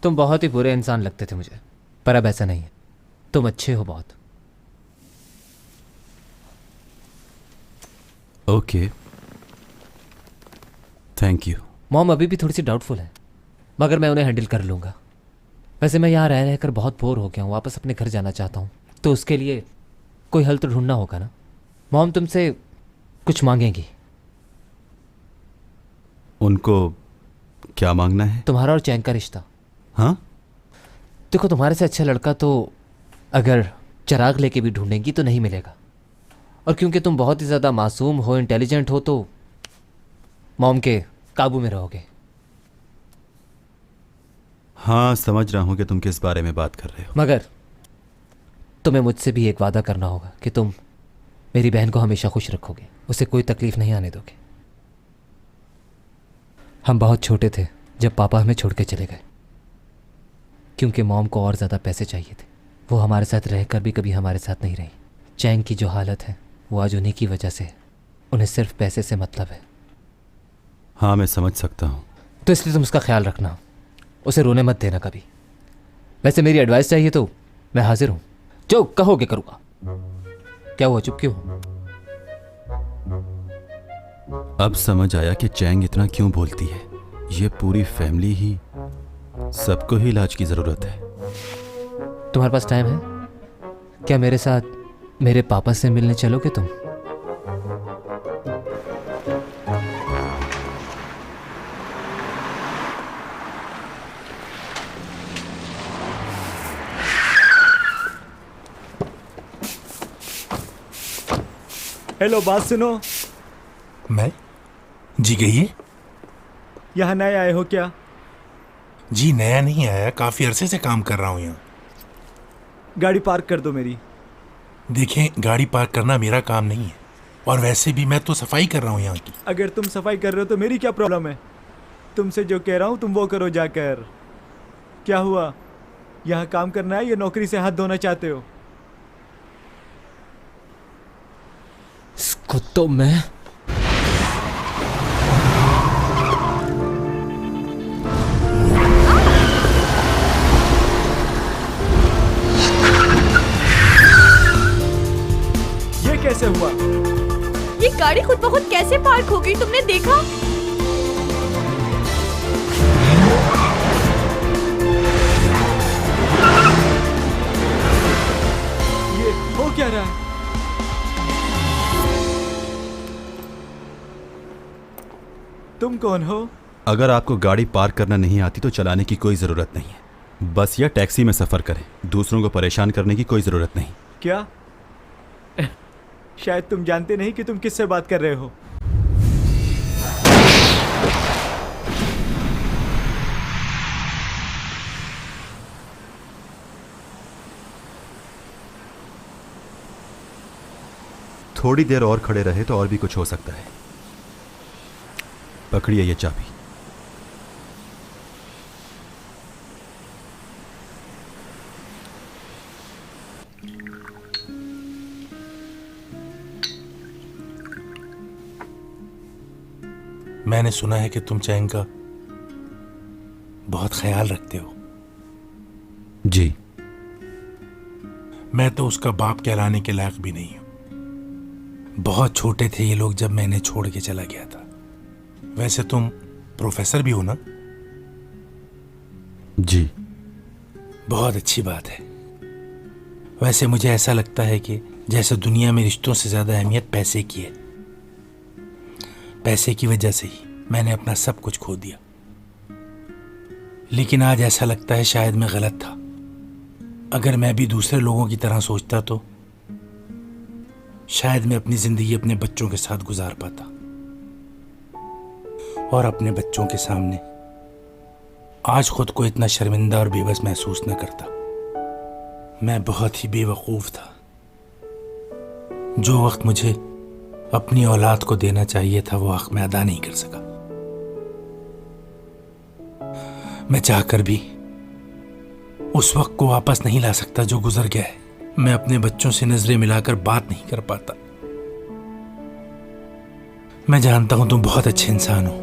[SPEAKER 7] तुम बहुत ही बुरे इंसान लगते थे मुझे, पर अब ऐसा नहीं है। तुम अच्छे हो बहुत।
[SPEAKER 3] Okay, thank you.
[SPEAKER 7] मॉम अभी भी थोड़ी सी डाउटफुल है, मगर मैं उन्हें हैंडल कर लूँगा। वैसे मैं यहाँ रह रहकर बहुत बोर हो गया हूँ, वापस अपने घर जाना चाहता हूँ, तो उसके लिए कोई हल तो ढूंढना होगा ना। मॉम तुमसे कुछ मांगेंगी।
[SPEAKER 3] उनको क्या मांगना है?
[SPEAKER 7] तुम्हारा और चैंग का रिश्ता।
[SPEAKER 3] हाँ?
[SPEAKER 7] देखो, तुम्हारे से अच्छा लड़का तो अगर चिराग लेके भी ढूंढेंगी तो नहीं मिलेगा, और क्योंकि तुम बहुत ही ज़्यादा मासूम हो, इंटेलिजेंट हो, तो मॉम के काबू में रहोगे।
[SPEAKER 3] हाँ, समझ रहा हूँ कि तुम किस बारे में बात कर रहे हो।
[SPEAKER 7] मगर तुम्हें मुझसे भी एक वादा करना होगा कि तुम मेरी बहन को हमेशा खुश रखोगे, उसे कोई तकलीफ नहीं आने दोगे। हम बहुत छोटे थे जब पापा हमें छोड़ के चले गए, क्योंकि मॉम को और ज़्यादा पैसे चाहिए थे। वो हमारे साथ रहकर भी कभी हमारे साथ नहीं रही। चैंग की जो हालत है वो आज उन्हीं की वजह से है। उन्हें सिर्फ पैसे से मतलब है।
[SPEAKER 3] हाँ, मैं समझ सकता हूँ।
[SPEAKER 7] तो इसलिए तुम उसका ख्याल रखना, उसे रोने मत देना कभी। वैसे मेरी एडवाइस चाहिए तो मैं हाजिर हूँ, जो कहोगे करूँगा। क्या हुआ, चुप क्यों?
[SPEAKER 3] अब समझ आया कि चैंग इतना क्यों बोलती है। ये पूरी फैमिली ही, सबको ही इलाज की ज़रूरत है।
[SPEAKER 7] तुम्हारे पास टाइम है क्या? मेरे साथ मेरे पापा से मिलने चलोगे तुम?
[SPEAKER 17] हेलो, बात सुनो।
[SPEAKER 12] मैं? जी कहिए।
[SPEAKER 17] यहाँ नए आए हो क्या?
[SPEAKER 12] जी नया नहीं आया, काफी अरसे से काम कर रहा हूँ यहाँ।
[SPEAKER 17] गाड़ी पार्क कर दो मेरी।
[SPEAKER 12] देखें, गाड़ी पार्क करना मेरा काम नहीं है, और वैसे भी मैं तो सफाई कर रहा हूँ यहाँ की।
[SPEAKER 17] अगर तुम सफाई कर रहे हो तो मेरी क्या प्रॉब्लम है? तुमसे जो कह रहा हूँ तुम वो करो जाकर। क्या हुआ, यहाँ काम करना है या नौकरी से हाथ धोना चाहते हो?
[SPEAKER 7] इसको तो मैं
[SPEAKER 17] कैसे हुआ?
[SPEAKER 14] ये गाड़ी खुद ब खुद कैसे पार्क हो गई, तुमने देखा?
[SPEAKER 17] ये हो क्या रहा है? तुम कौन हो?
[SPEAKER 3] अगर आपको गाड़ी पार्क करना नहीं आती तो चलाने की कोई ज़रूरत नहीं है। बस या टैक्सी में सफ़र करें, दूसरों को परेशान करने की कोई ज़रूरत नहीं।
[SPEAKER 17] क्या? शायद तुम जानते नहीं कि तुम किससे बात कर रहे हो।
[SPEAKER 3] थोड़ी देर और खड़े रहे तो और भी कुछ हो सकता है। पकड़िए ये चाबी।
[SPEAKER 12] मैंने सुना है कि तुम चैंग का बहुत ख्याल रखते हो।
[SPEAKER 3] जी।
[SPEAKER 12] मैं तो उसका बाप कहलाने के लायक भी नहीं हूं। बहुत छोटे थे ये लोग जब मैंने छोड़ के चला गया था। वैसे तुम प्रोफेसर भी हो ना?
[SPEAKER 3] जी।
[SPEAKER 12] बहुत अच्छी बात है। वैसे मुझे ऐसा लगता है कि जैसे दुनिया में रिश्तों से ज्यादा अहमियत पैसे की है, पैसे की वजह से ही मैंने अपना सब कुछ खो दिया। लेकिन आज ऐसा लगता है शायद मैं गलत था। अगर मैं भी दूसरे लोगों की तरह सोचता तो शायद मैं अपनी जिंदगी अपने बच्चों के साथ गुजार पाता और अपने बच्चों के सामने आज खुद को इतना शर्मिंदा और बेबस महसूस न करता। मैं बहुत ही बेवकूफ था। जो वक्त मुझे अपनी औलाद को देना चाहिए था वो हक मैं अदा नहीं कर सका। मैं चाहकर भी उस वक्त को वापस नहीं ला सकता जो गुजर गया है। मैं अपने बच्चों से नजरें मिलाकर बात नहीं कर पाता। मैं जानता हूं तुम बहुत अच्छे इंसान हो।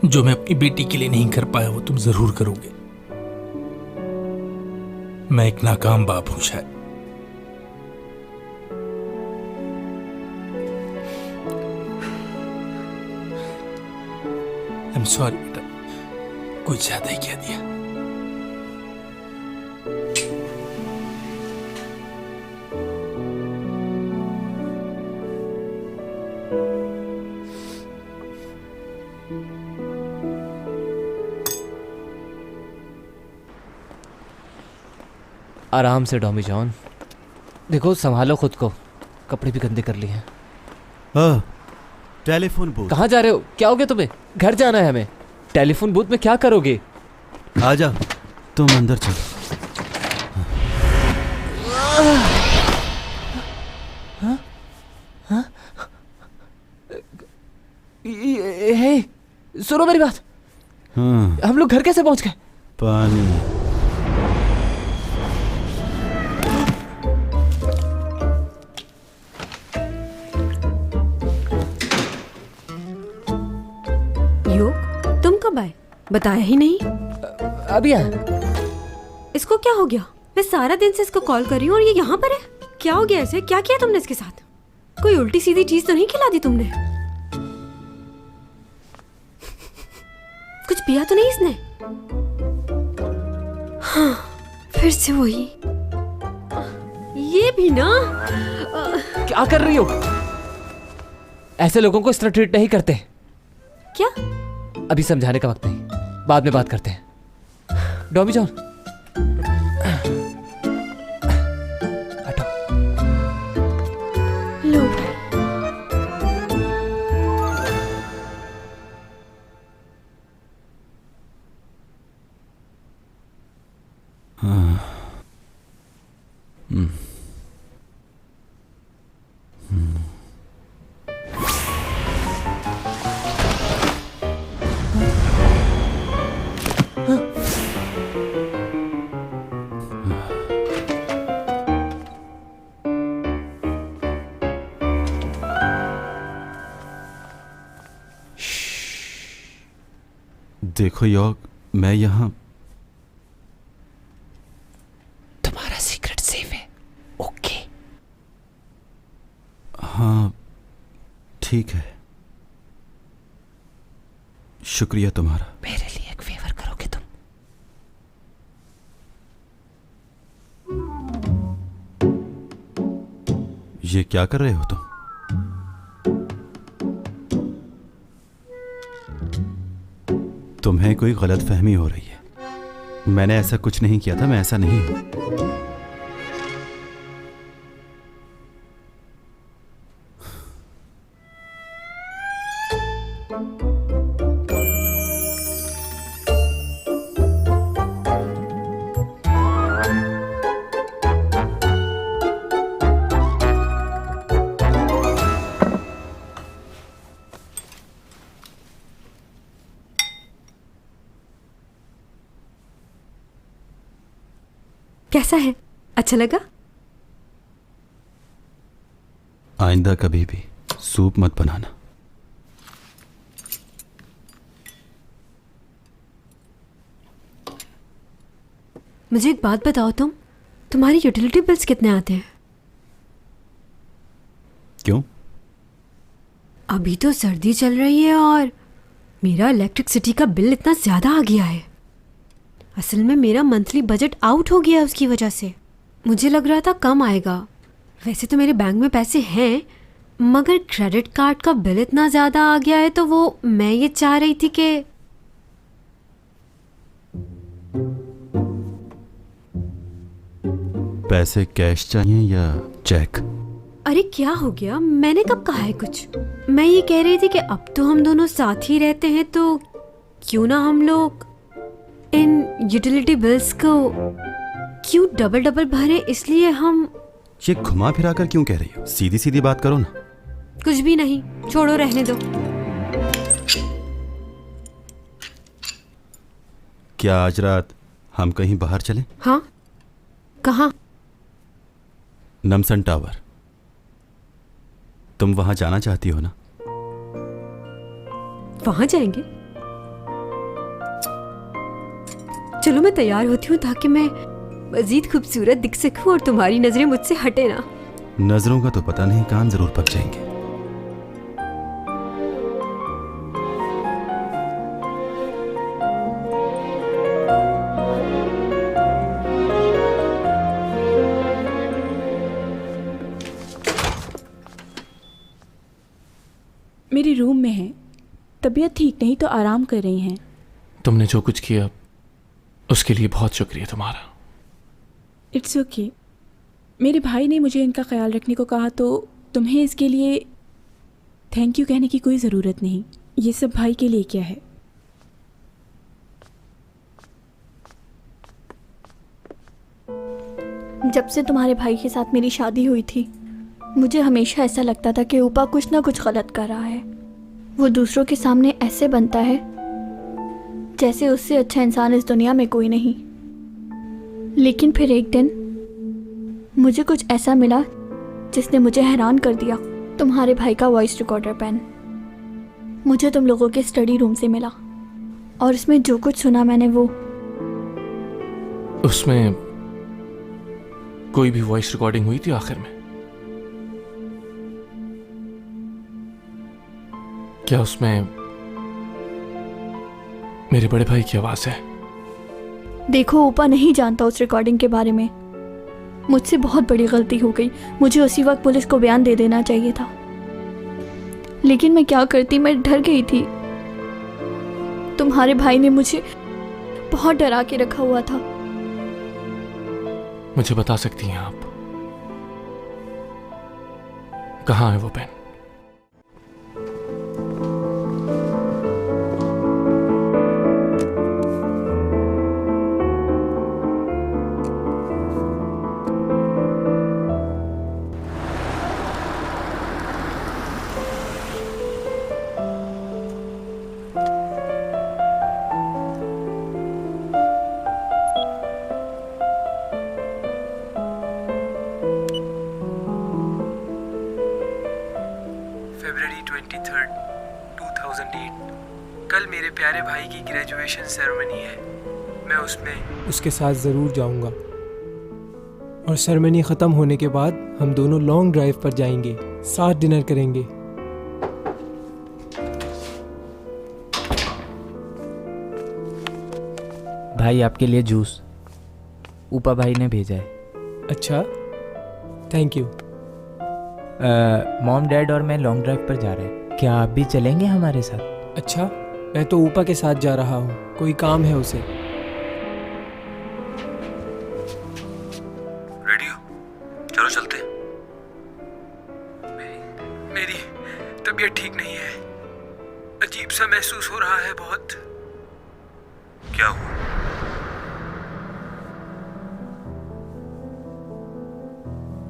[SPEAKER 12] जो मैं अपनी बेटी के लिए नहीं कर पाया वो तुम जरूर करोगे। मैं एक नाकाम बाप हूं शायद। आई एम सॉरी बेटा, कुछ ज्यादा ही कह दिया।
[SPEAKER 7] आराम से डॉमी जॉन, देखो संभालो खुद को, कपड़े भी गंदे कर लिए हैं।
[SPEAKER 3] Telephone booth.
[SPEAKER 7] कहाँ जा रहे हो? क्या हो गया तुम्हें? घर जाना है हमें। टेलीफोन बूथ में क्या करोगे?
[SPEAKER 3] आजा, तुम अंदर चलो।
[SPEAKER 7] हे, सुनो मेरी बात। हम लोग घर कैसे पहुंच गए?
[SPEAKER 3] पानी।
[SPEAKER 1] तुम कब आए? बताया ही नहीं।
[SPEAKER 7] अभी आया।
[SPEAKER 1] इसको क्या हो गया? मैं सारा दिन से इसको कॉल कर रही हूँ और ये यहाँ पर है। क्या हो गया इसे? क्या किया तुमने इसके साथ? कोई उल्टी सीधी चीज तो नहीं खिला दी तुमने? कुछ पिया तो नहीं इसने? हाँ, फिर से वही। ये भी ना।
[SPEAKER 7] क्या कर रही हो? ऐसे लोगों को इस तरह ट्रीट नहीं करते।
[SPEAKER 1] क्या?
[SPEAKER 7] अभी समझाने का वक्त नहीं, बाद में बात करते हैं। डॉमी जॉन, हटो।
[SPEAKER 1] लो।
[SPEAKER 3] देखो यॉर्क, मैं यहाँ।
[SPEAKER 7] तुम्हारा सीक्रेट सेफ है, ओके?
[SPEAKER 3] हाँ, ठीक है। शुक्रिया तुम्हारा।
[SPEAKER 7] मेरे लिए एक फेवर करोगे तुम?
[SPEAKER 3] ये क्या कर रहे हो तुम? तुम्हें कोई गलतफहमी हो रही है। मैंने ऐसा कुछ नहीं किया था, मैं ऐसा नहीं हूं।
[SPEAKER 1] कैसा है? अच्छा लगा?
[SPEAKER 3] आइंदा कभी भी सूप मत बनाना।
[SPEAKER 1] मुझे एक बात बताओ, तुम्हारी यूटिलिटी बिल्स कितने आते हैं?
[SPEAKER 3] क्यों?
[SPEAKER 1] अभी तो सर्दी चल रही है और मेरा इलेक्ट्रिसिटी का बिल इतना ज़्यादा आ गया है। असल में मेरा मंथली बजट आउट हो गया है उसकी वजह से। मुझे लग रहा था कम आएगा। वैसे तो मेरे बैंक में पैसे हैं, मगर क्रेडिट कार्ड का बिल इतना ज़्यादा आ गया है, तो वो मैं ये चाह रही थी कि
[SPEAKER 3] पैसे कैश चाहिए या चेक?
[SPEAKER 1] अरे क्या हो गया? मैंने कब कहा है कुछ? मैं ये कह रही थी कि अब तो हम दोनों साथ ही रहते हैं, तो क्यों ना हम लोग इन यूटिलिटी बिल्स को क्यों डबल डबल भरें? इसलिए हम
[SPEAKER 3] ये घुमा फिरा कर क्यों कह रही हो? सीधी सीधी बात करो ना।
[SPEAKER 1] कुछ भी नहीं, छोड़ो, रहने दो।
[SPEAKER 3] क्या आज रात हम कहीं बाहर चलें?
[SPEAKER 1] हाँ, कहाँ?
[SPEAKER 3] नमसन टावर। तुम वहां जाना चाहती हो ना?
[SPEAKER 1] वहां जाएंगे? चलो मैं तैयार होती हूँ ताकि मैं मजीद खूबसूरत दिख सकूं और तुम्हारी नजरें मुझसे हटे ना।
[SPEAKER 3] नजरों का तो पता नहीं, कान जरूर पक जाएंगे।
[SPEAKER 14] मेरे रूम में है। तबीयत ठीक नहीं तो आराम कर रही हैं।
[SPEAKER 5] तुमने जो कुछ किया उसके लिए बहुत शुक्रिया तुम्हारा।
[SPEAKER 14] It's okay. मेरे भाई ने मुझे इनका ख्याल रखने को कहा, तो तुम्हें इसके लिए थैंक यू कहने की कोई ज़रूरत नहीं। ये सब भाई के लिए क्या है। जब से तुम्हारे भाई के साथ मेरी शादी हुई थी, मुझे हमेशा ऐसा लगता था कि ऊपा कुछ ना कुछ गलत कर रहा है। वो दूसरों के सामने ऐसे बनता है जैसे उससे अच्छा इंसान इस दुनिया में कोई नहीं। लेकिन फिर एक दिन मुझे कुछ ऐसा मिला जिसने मुझे हैरान कर दिया। तुम्हारे भाई का वॉइस रिकॉर्डर पेन मुझे तुम लोगों के स्टडी रूम से मिला, और इसमें जो कुछ सुना मैंने, वो
[SPEAKER 5] उसमें कोई भी वॉइस रिकॉर्डिंग हुई थी आखिर में? क्या उसमें मेरे बड़े भाई की आवाज है?
[SPEAKER 14] देखो, ऊपा नहीं जानता उस रिकॉर्डिंग के बारे में। मुझसे बहुत बड़ी गलती हो गई। मुझे उसी वक्त पुलिस को बयान दे देना चाहिए था, लेकिन मैं क्या करती, मैं डर गई थी। तुम्हारे भाई ने मुझे बहुत डरा के रखा हुआ था।
[SPEAKER 5] मुझे बता सकती हैं आप कहाँ है वो पेन?
[SPEAKER 15] फरवरी 23, 2008। कल मेरे प्यारे भाई की ग्रेजुएशन सेरेमनी है। मैं उसमें उसके साथ ज़रूर जाऊंगा, और सेरेमनी ख़त्म होने के बाद हम दोनों लॉन्ग ड्राइव पर जाएंगे, साथ डिनर करेंगे।
[SPEAKER 16] भाई आपके लिए जूस ऊपा भाई ने भेजा है।
[SPEAKER 15] अच्छा, थैंक यू।
[SPEAKER 16] मॉम डैड और मैं लॉन्ग ड्राइव पर जा रहे हैं, क्या आप भी चलेंगे हमारे साथ?
[SPEAKER 15] अच्छा, मैं तो ऊपा के साथ जा रहा हूँ, कोई काम है उसे।
[SPEAKER 4] रेडी हो? चलो चलते।
[SPEAKER 15] मेरी तबीयत ठीक नहीं है, अजीब सा महसूस हो रहा है बहुत।
[SPEAKER 4] क्या हुआ?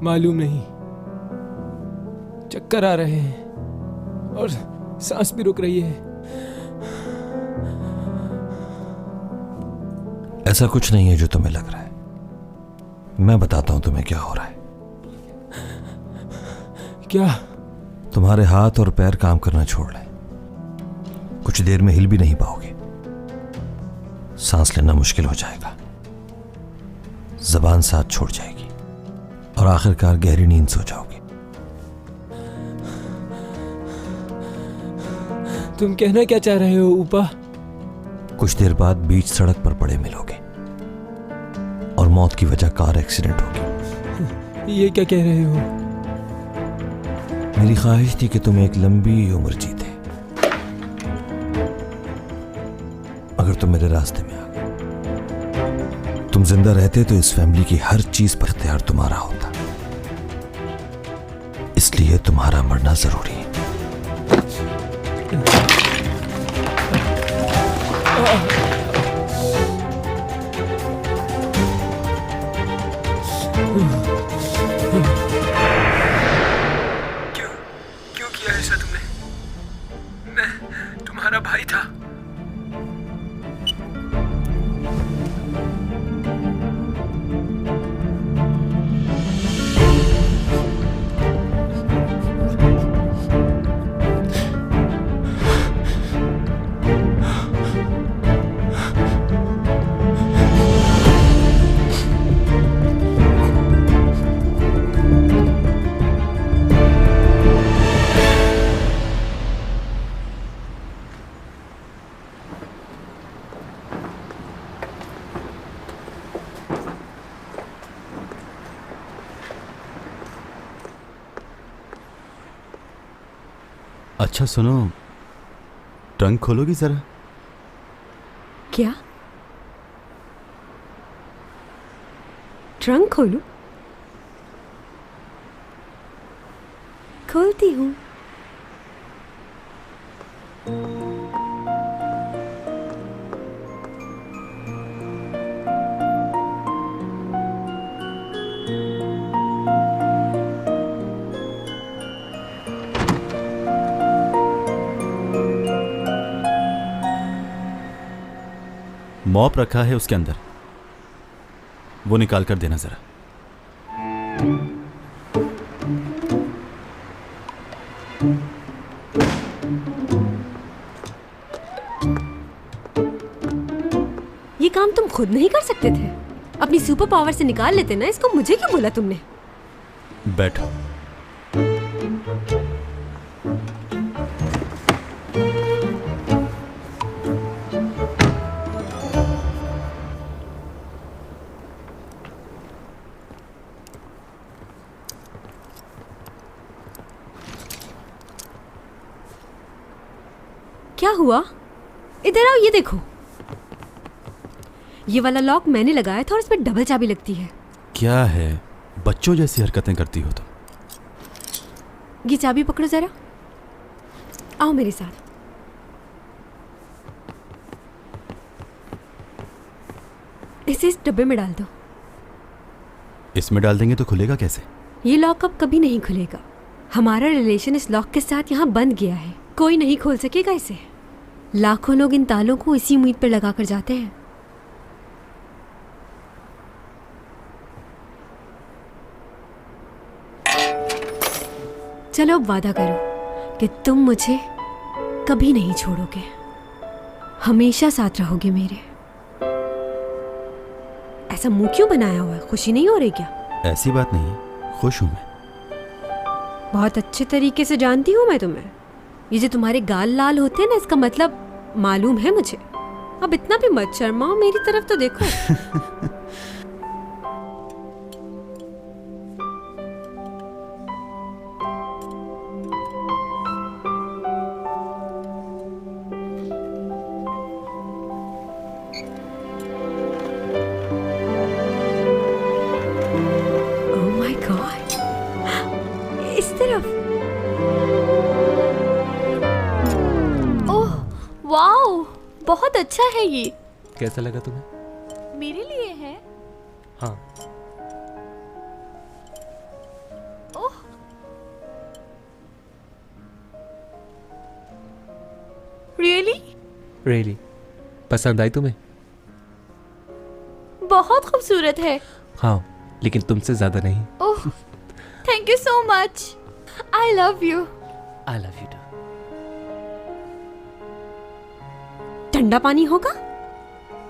[SPEAKER 15] मालूम नहीं, चक्कर आ रहे हैं और सांस भी रुक रही है।
[SPEAKER 4] ऐसा कुछ नहीं है जो तुम्हें लग रहा है। मैं बताता हूं तुम्हें क्या हो रहा है।
[SPEAKER 15] क्या?
[SPEAKER 4] तुम्हारे हाथ और पैर काम करना छोड़ लें, कुछ देर में हिल भी नहीं पाओगे, सांस लेना मुश्किल हो जाएगा, जबान साथ छोड़ जाएगी और आखिरकार गहरी नींद सो जाओगे।
[SPEAKER 15] तुम कहना क्या चाह रहे हो ऊपा?
[SPEAKER 4] कुछ देर बाद बीच सड़क पर पड़े मिलोगे और मौत की वजह कार एक्सीडेंट होगी।
[SPEAKER 15] ये क्या कह रहे हो?
[SPEAKER 4] मेरी ख्वाहिश थी कि तुम एक लंबी उम्र जीते, अगर तुम मेरे रास्ते में आ गए। तुम जिंदा रहते तो इस फैमिली की हर चीज पर इख्तियार तुम्हारा होता, इसलिए तुम्हारा मरना जरूरी है।
[SPEAKER 15] क्यों किया ऐसा तुमने? मैं तुम्हारा भाई था।
[SPEAKER 3] अच्छा सुनो, ट्रंक खोलोगी जरा?
[SPEAKER 1] क्या? ट्रंक खोलूं? खोलती हूँ।
[SPEAKER 3] मॉप रखा है उसके अंदर, वो निकाल कर देना जरा।
[SPEAKER 1] ये काम तुम खुद नहीं कर सकते थे? अपनी सुपर पावर से निकाल लेते ना इसको, मुझे क्यों बोला तुमने?
[SPEAKER 3] बैठो।
[SPEAKER 1] क्या हुआ? इधर आओ, ये देखो। ये वाला लॉक मैंने लगाया था और इसमें डबल चाबी लगती है।
[SPEAKER 3] क्या है, बच्चों जैसी हरकतें करती हो तुम।
[SPEAKER 1] ये चाबी पकड़ो जरा, आओ मेरे साथ। इसे इस डब्बे में डाल दो।
[SPEAKER 3] इसमें डाल देंगे तो खुलेगा कैसे?
[SPEAKER 1] ये लॉक अब कभी नहीं खुलेगा। हमारा रिलेशन इस लॉक के साथ यहाँ बंद गया है, कोई नहीं खोल सकेगा इसे। लाखों लोग इन तालों को इसी उम्मीद पर लगा कर जाते हैं। चलो अब वादा करो कि तुम मुझे कभी नहीं छोड़ोगे, हमेशा साथ रहोगे मेरे। ऐसा मुंह क्यों बनाया हुआ है? खुशी नहीं हो रही क्या?
[SPEAKER 3] ऐसी बात नहीं है, खुश हूं मैं।
[SPEAKER 1] बहुत अच्छे तरीके से जानती हूँ मैं तुम्हें। ये जो तुम्हारे गाल लाल होते हैं ना, इसका मतलब मालूम है मुझे। अब इतना भी मत शर्माओ, मेरी तरफ तो देखो। ओह माय गॉड, इस तरफ।
[SPEAKER 14] ओह वाओ, बहुत अच्छा है ये।
[SPEAKER 7] कैसा लगा तुम्हें?
[SPEAKER 14] मेरे लिए है?
[SPEAKER 7] हाँ।
[SPEAKER 14] ओह, रियली?
[SPEAKER 7] रियली पसंद आई तुम्हें?
[SPEAKER 14] बहुत खूबसूरत है।
[SPEAKER 7] हाँ, लेकिन तुमसे ज़्यादा नहीं।
[SPEAKER 6] Oh, thank you so much. I love you.
[SPEAKER 7] I love you too.
[SPEAKER 1] ठंडा पानी होगा?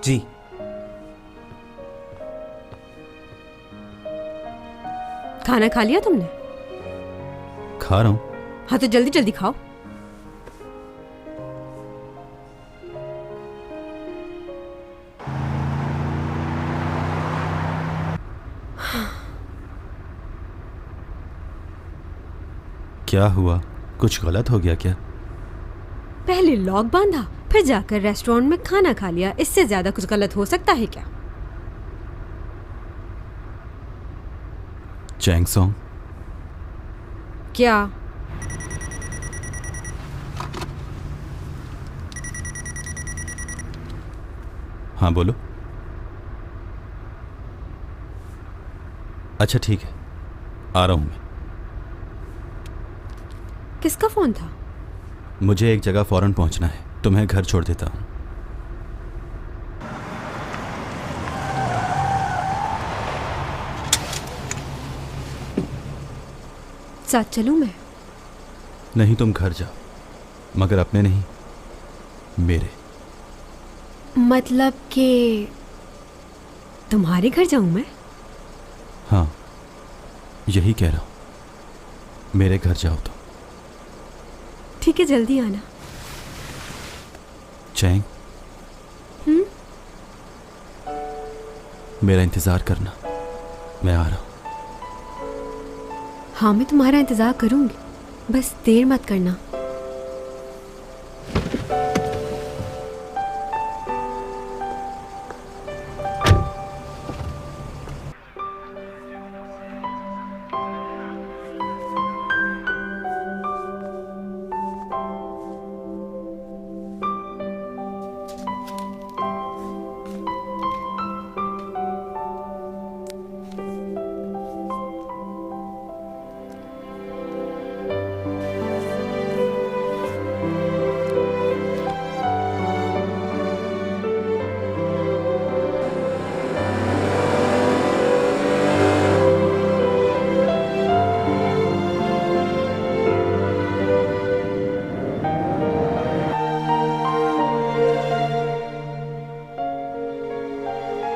[SPEAKER 7] जी।
[SPEAKER 1] खाना खा लिया तुमने?
[SPEAKER 3] खा रहा हूं।
[SPEAKER 1] हाँ तो जल्दी जल्दी खाओ।
[SPEAKER 3] क्या हुआ? कुछ गलत हो गया क्या?
[SPEAKER 1] पहले लॉक बांधा, फिर जाकर रेस्टोरेंट में खाना खा लिया। इससे ज्यादा कुछ गलत हो सकता है क्या?
[SPEAKER 3] चैंग सॉन्ग,
[SPEAKER 1] क्या?
[SPEAKER 3] हाँ बोलो। अच्छा ठीक है, आ रहा हूं मैं।
[SPEAKER 1] किसका फोन था?
[SPEAKER 3] मुझे एक जगह फौरन पहुंचना है, तुम्हें घर छोड़ देता हूं।
[SPEAKER 1] साथ चलूं मैं?
[SPEAKER 3] नहीं, तुम घर जाओ, मगर अपने नहीं, मेरे।
[SPEAKER 1] मतलब कि तुम्हारे घर जाऊं मैं?
[SPEAKER 3] हाँ, यही कह रहा हूं, मेरे घर जाओ तो।
[SPEAKER 1] ठीक है, जल्दी आना।
[SPEAKER 3] चैंग, मेरा इंतजार करना, मैं आ रहा हूं।
[SPEAKER 1] हाँ, मैं तुम्हारा इंतजार करूंगी, बस देर मत करना।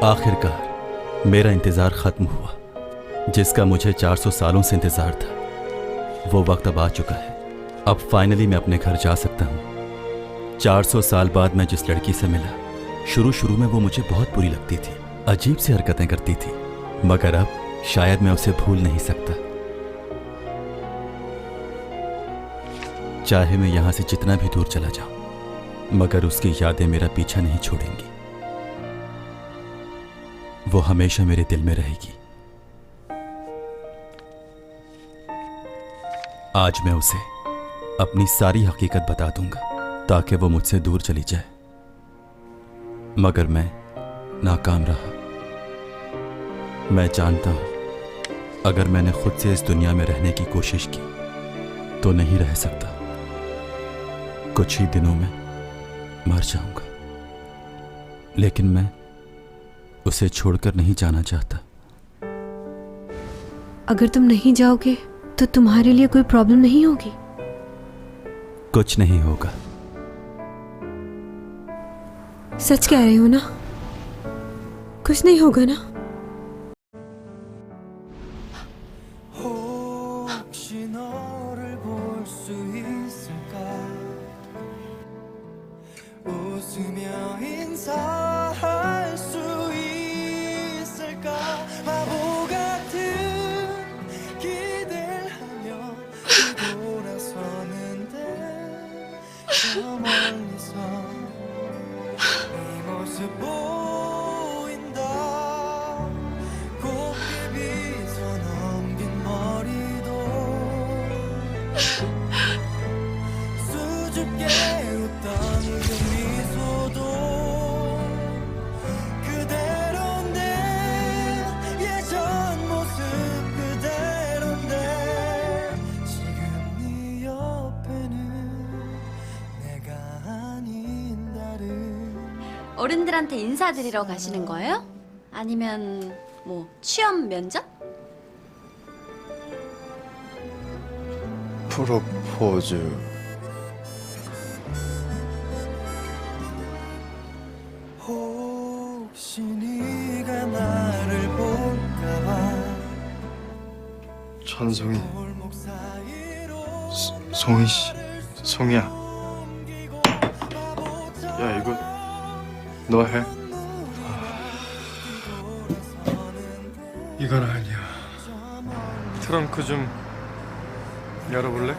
[SPEAKER 3] आखिरकार मेरा इंतजार खत्म हुआ। जिसका मुझे 400 सालों से इंतजार था, वो वक्त अब आ चुका है। अब फाइनली मैं अपने घर जा सकता हूँ। 400 साल बाद मैं जिस लड़की से मिला, शुरू में वो मुझे बहुत बुरी लगती थी, अजीब सी हरकतें करती थी, मगर अब शायद मैं उसे भूल नहीं सकता। चाहे मैं यहां से जितना भी दूर चला जाऊं, मगर उसकी यादें मेरा पीछा नहीं छोड़ेंगी। वो हमेशा मेरे दिल में रहेगी। आज मैं उसे अपनी सारी हकीकत बता दूंगा, ताकि वो मुझसे दूर चली जाए, मगर मैं नाकाम रहा। मैं जानता हूं, अगर मैंने खुद से इस दुनिया में रहने की कोशिश की तो नहीं रह सकता। कुछ ही दिनों में मर जाऊंगा, लेकिन मैं उसे छोड़कर नहीं जाना चाहता।
[SPEAKER 1] अगर तुम नहीं जाओगे तो तुम्हारे लिए कोई प्रॉब्लम नहीं होगी?
[SPEAKER 3] कुछ नहीं होगा।
[SPEAKER 1] सच कह रहे हो ना? कुछ नहीं होगा ना?
[SPEAKER 18] 어른들한테 인사드리러 가시는 거예요? 아니면 뭐 취업 면접?
[SPEAKER 19] 프로포즈.
[SPEAKER 20] 혹시 네가 나를 볼까봐.
[SPEAKER 19] 천송이. 송이 씨. 송이야. 야, 이거 너 해. 이건 아니야. 트렁크 좀 열어볼래?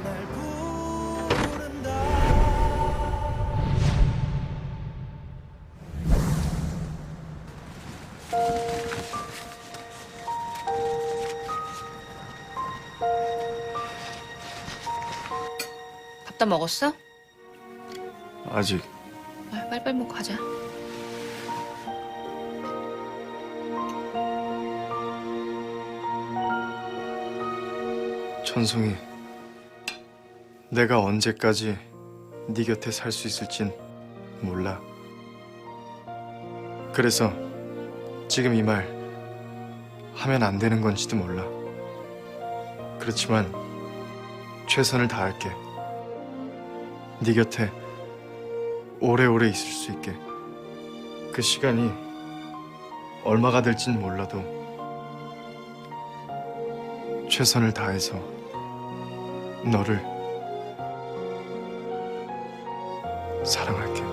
[SPEAKER 10] 밥 다 먹었어?
[SPEAKER 19] 아직.
[SPEAKER 10] 빨리빨리 먹고 가자.
[SPEAKER 19] 천송이. 내가 언제까지 네 곁에 살 수 있을진 몰라. 그래서 지금 이 말 하면 안 되는 건지도 몰라. 그렇지만 최선을 다할게. 네 곁에 오래오래 있을 수 있게. 그 시간이 얼마가 될진 몰라도 최선을 다해서 너를 사랑할게.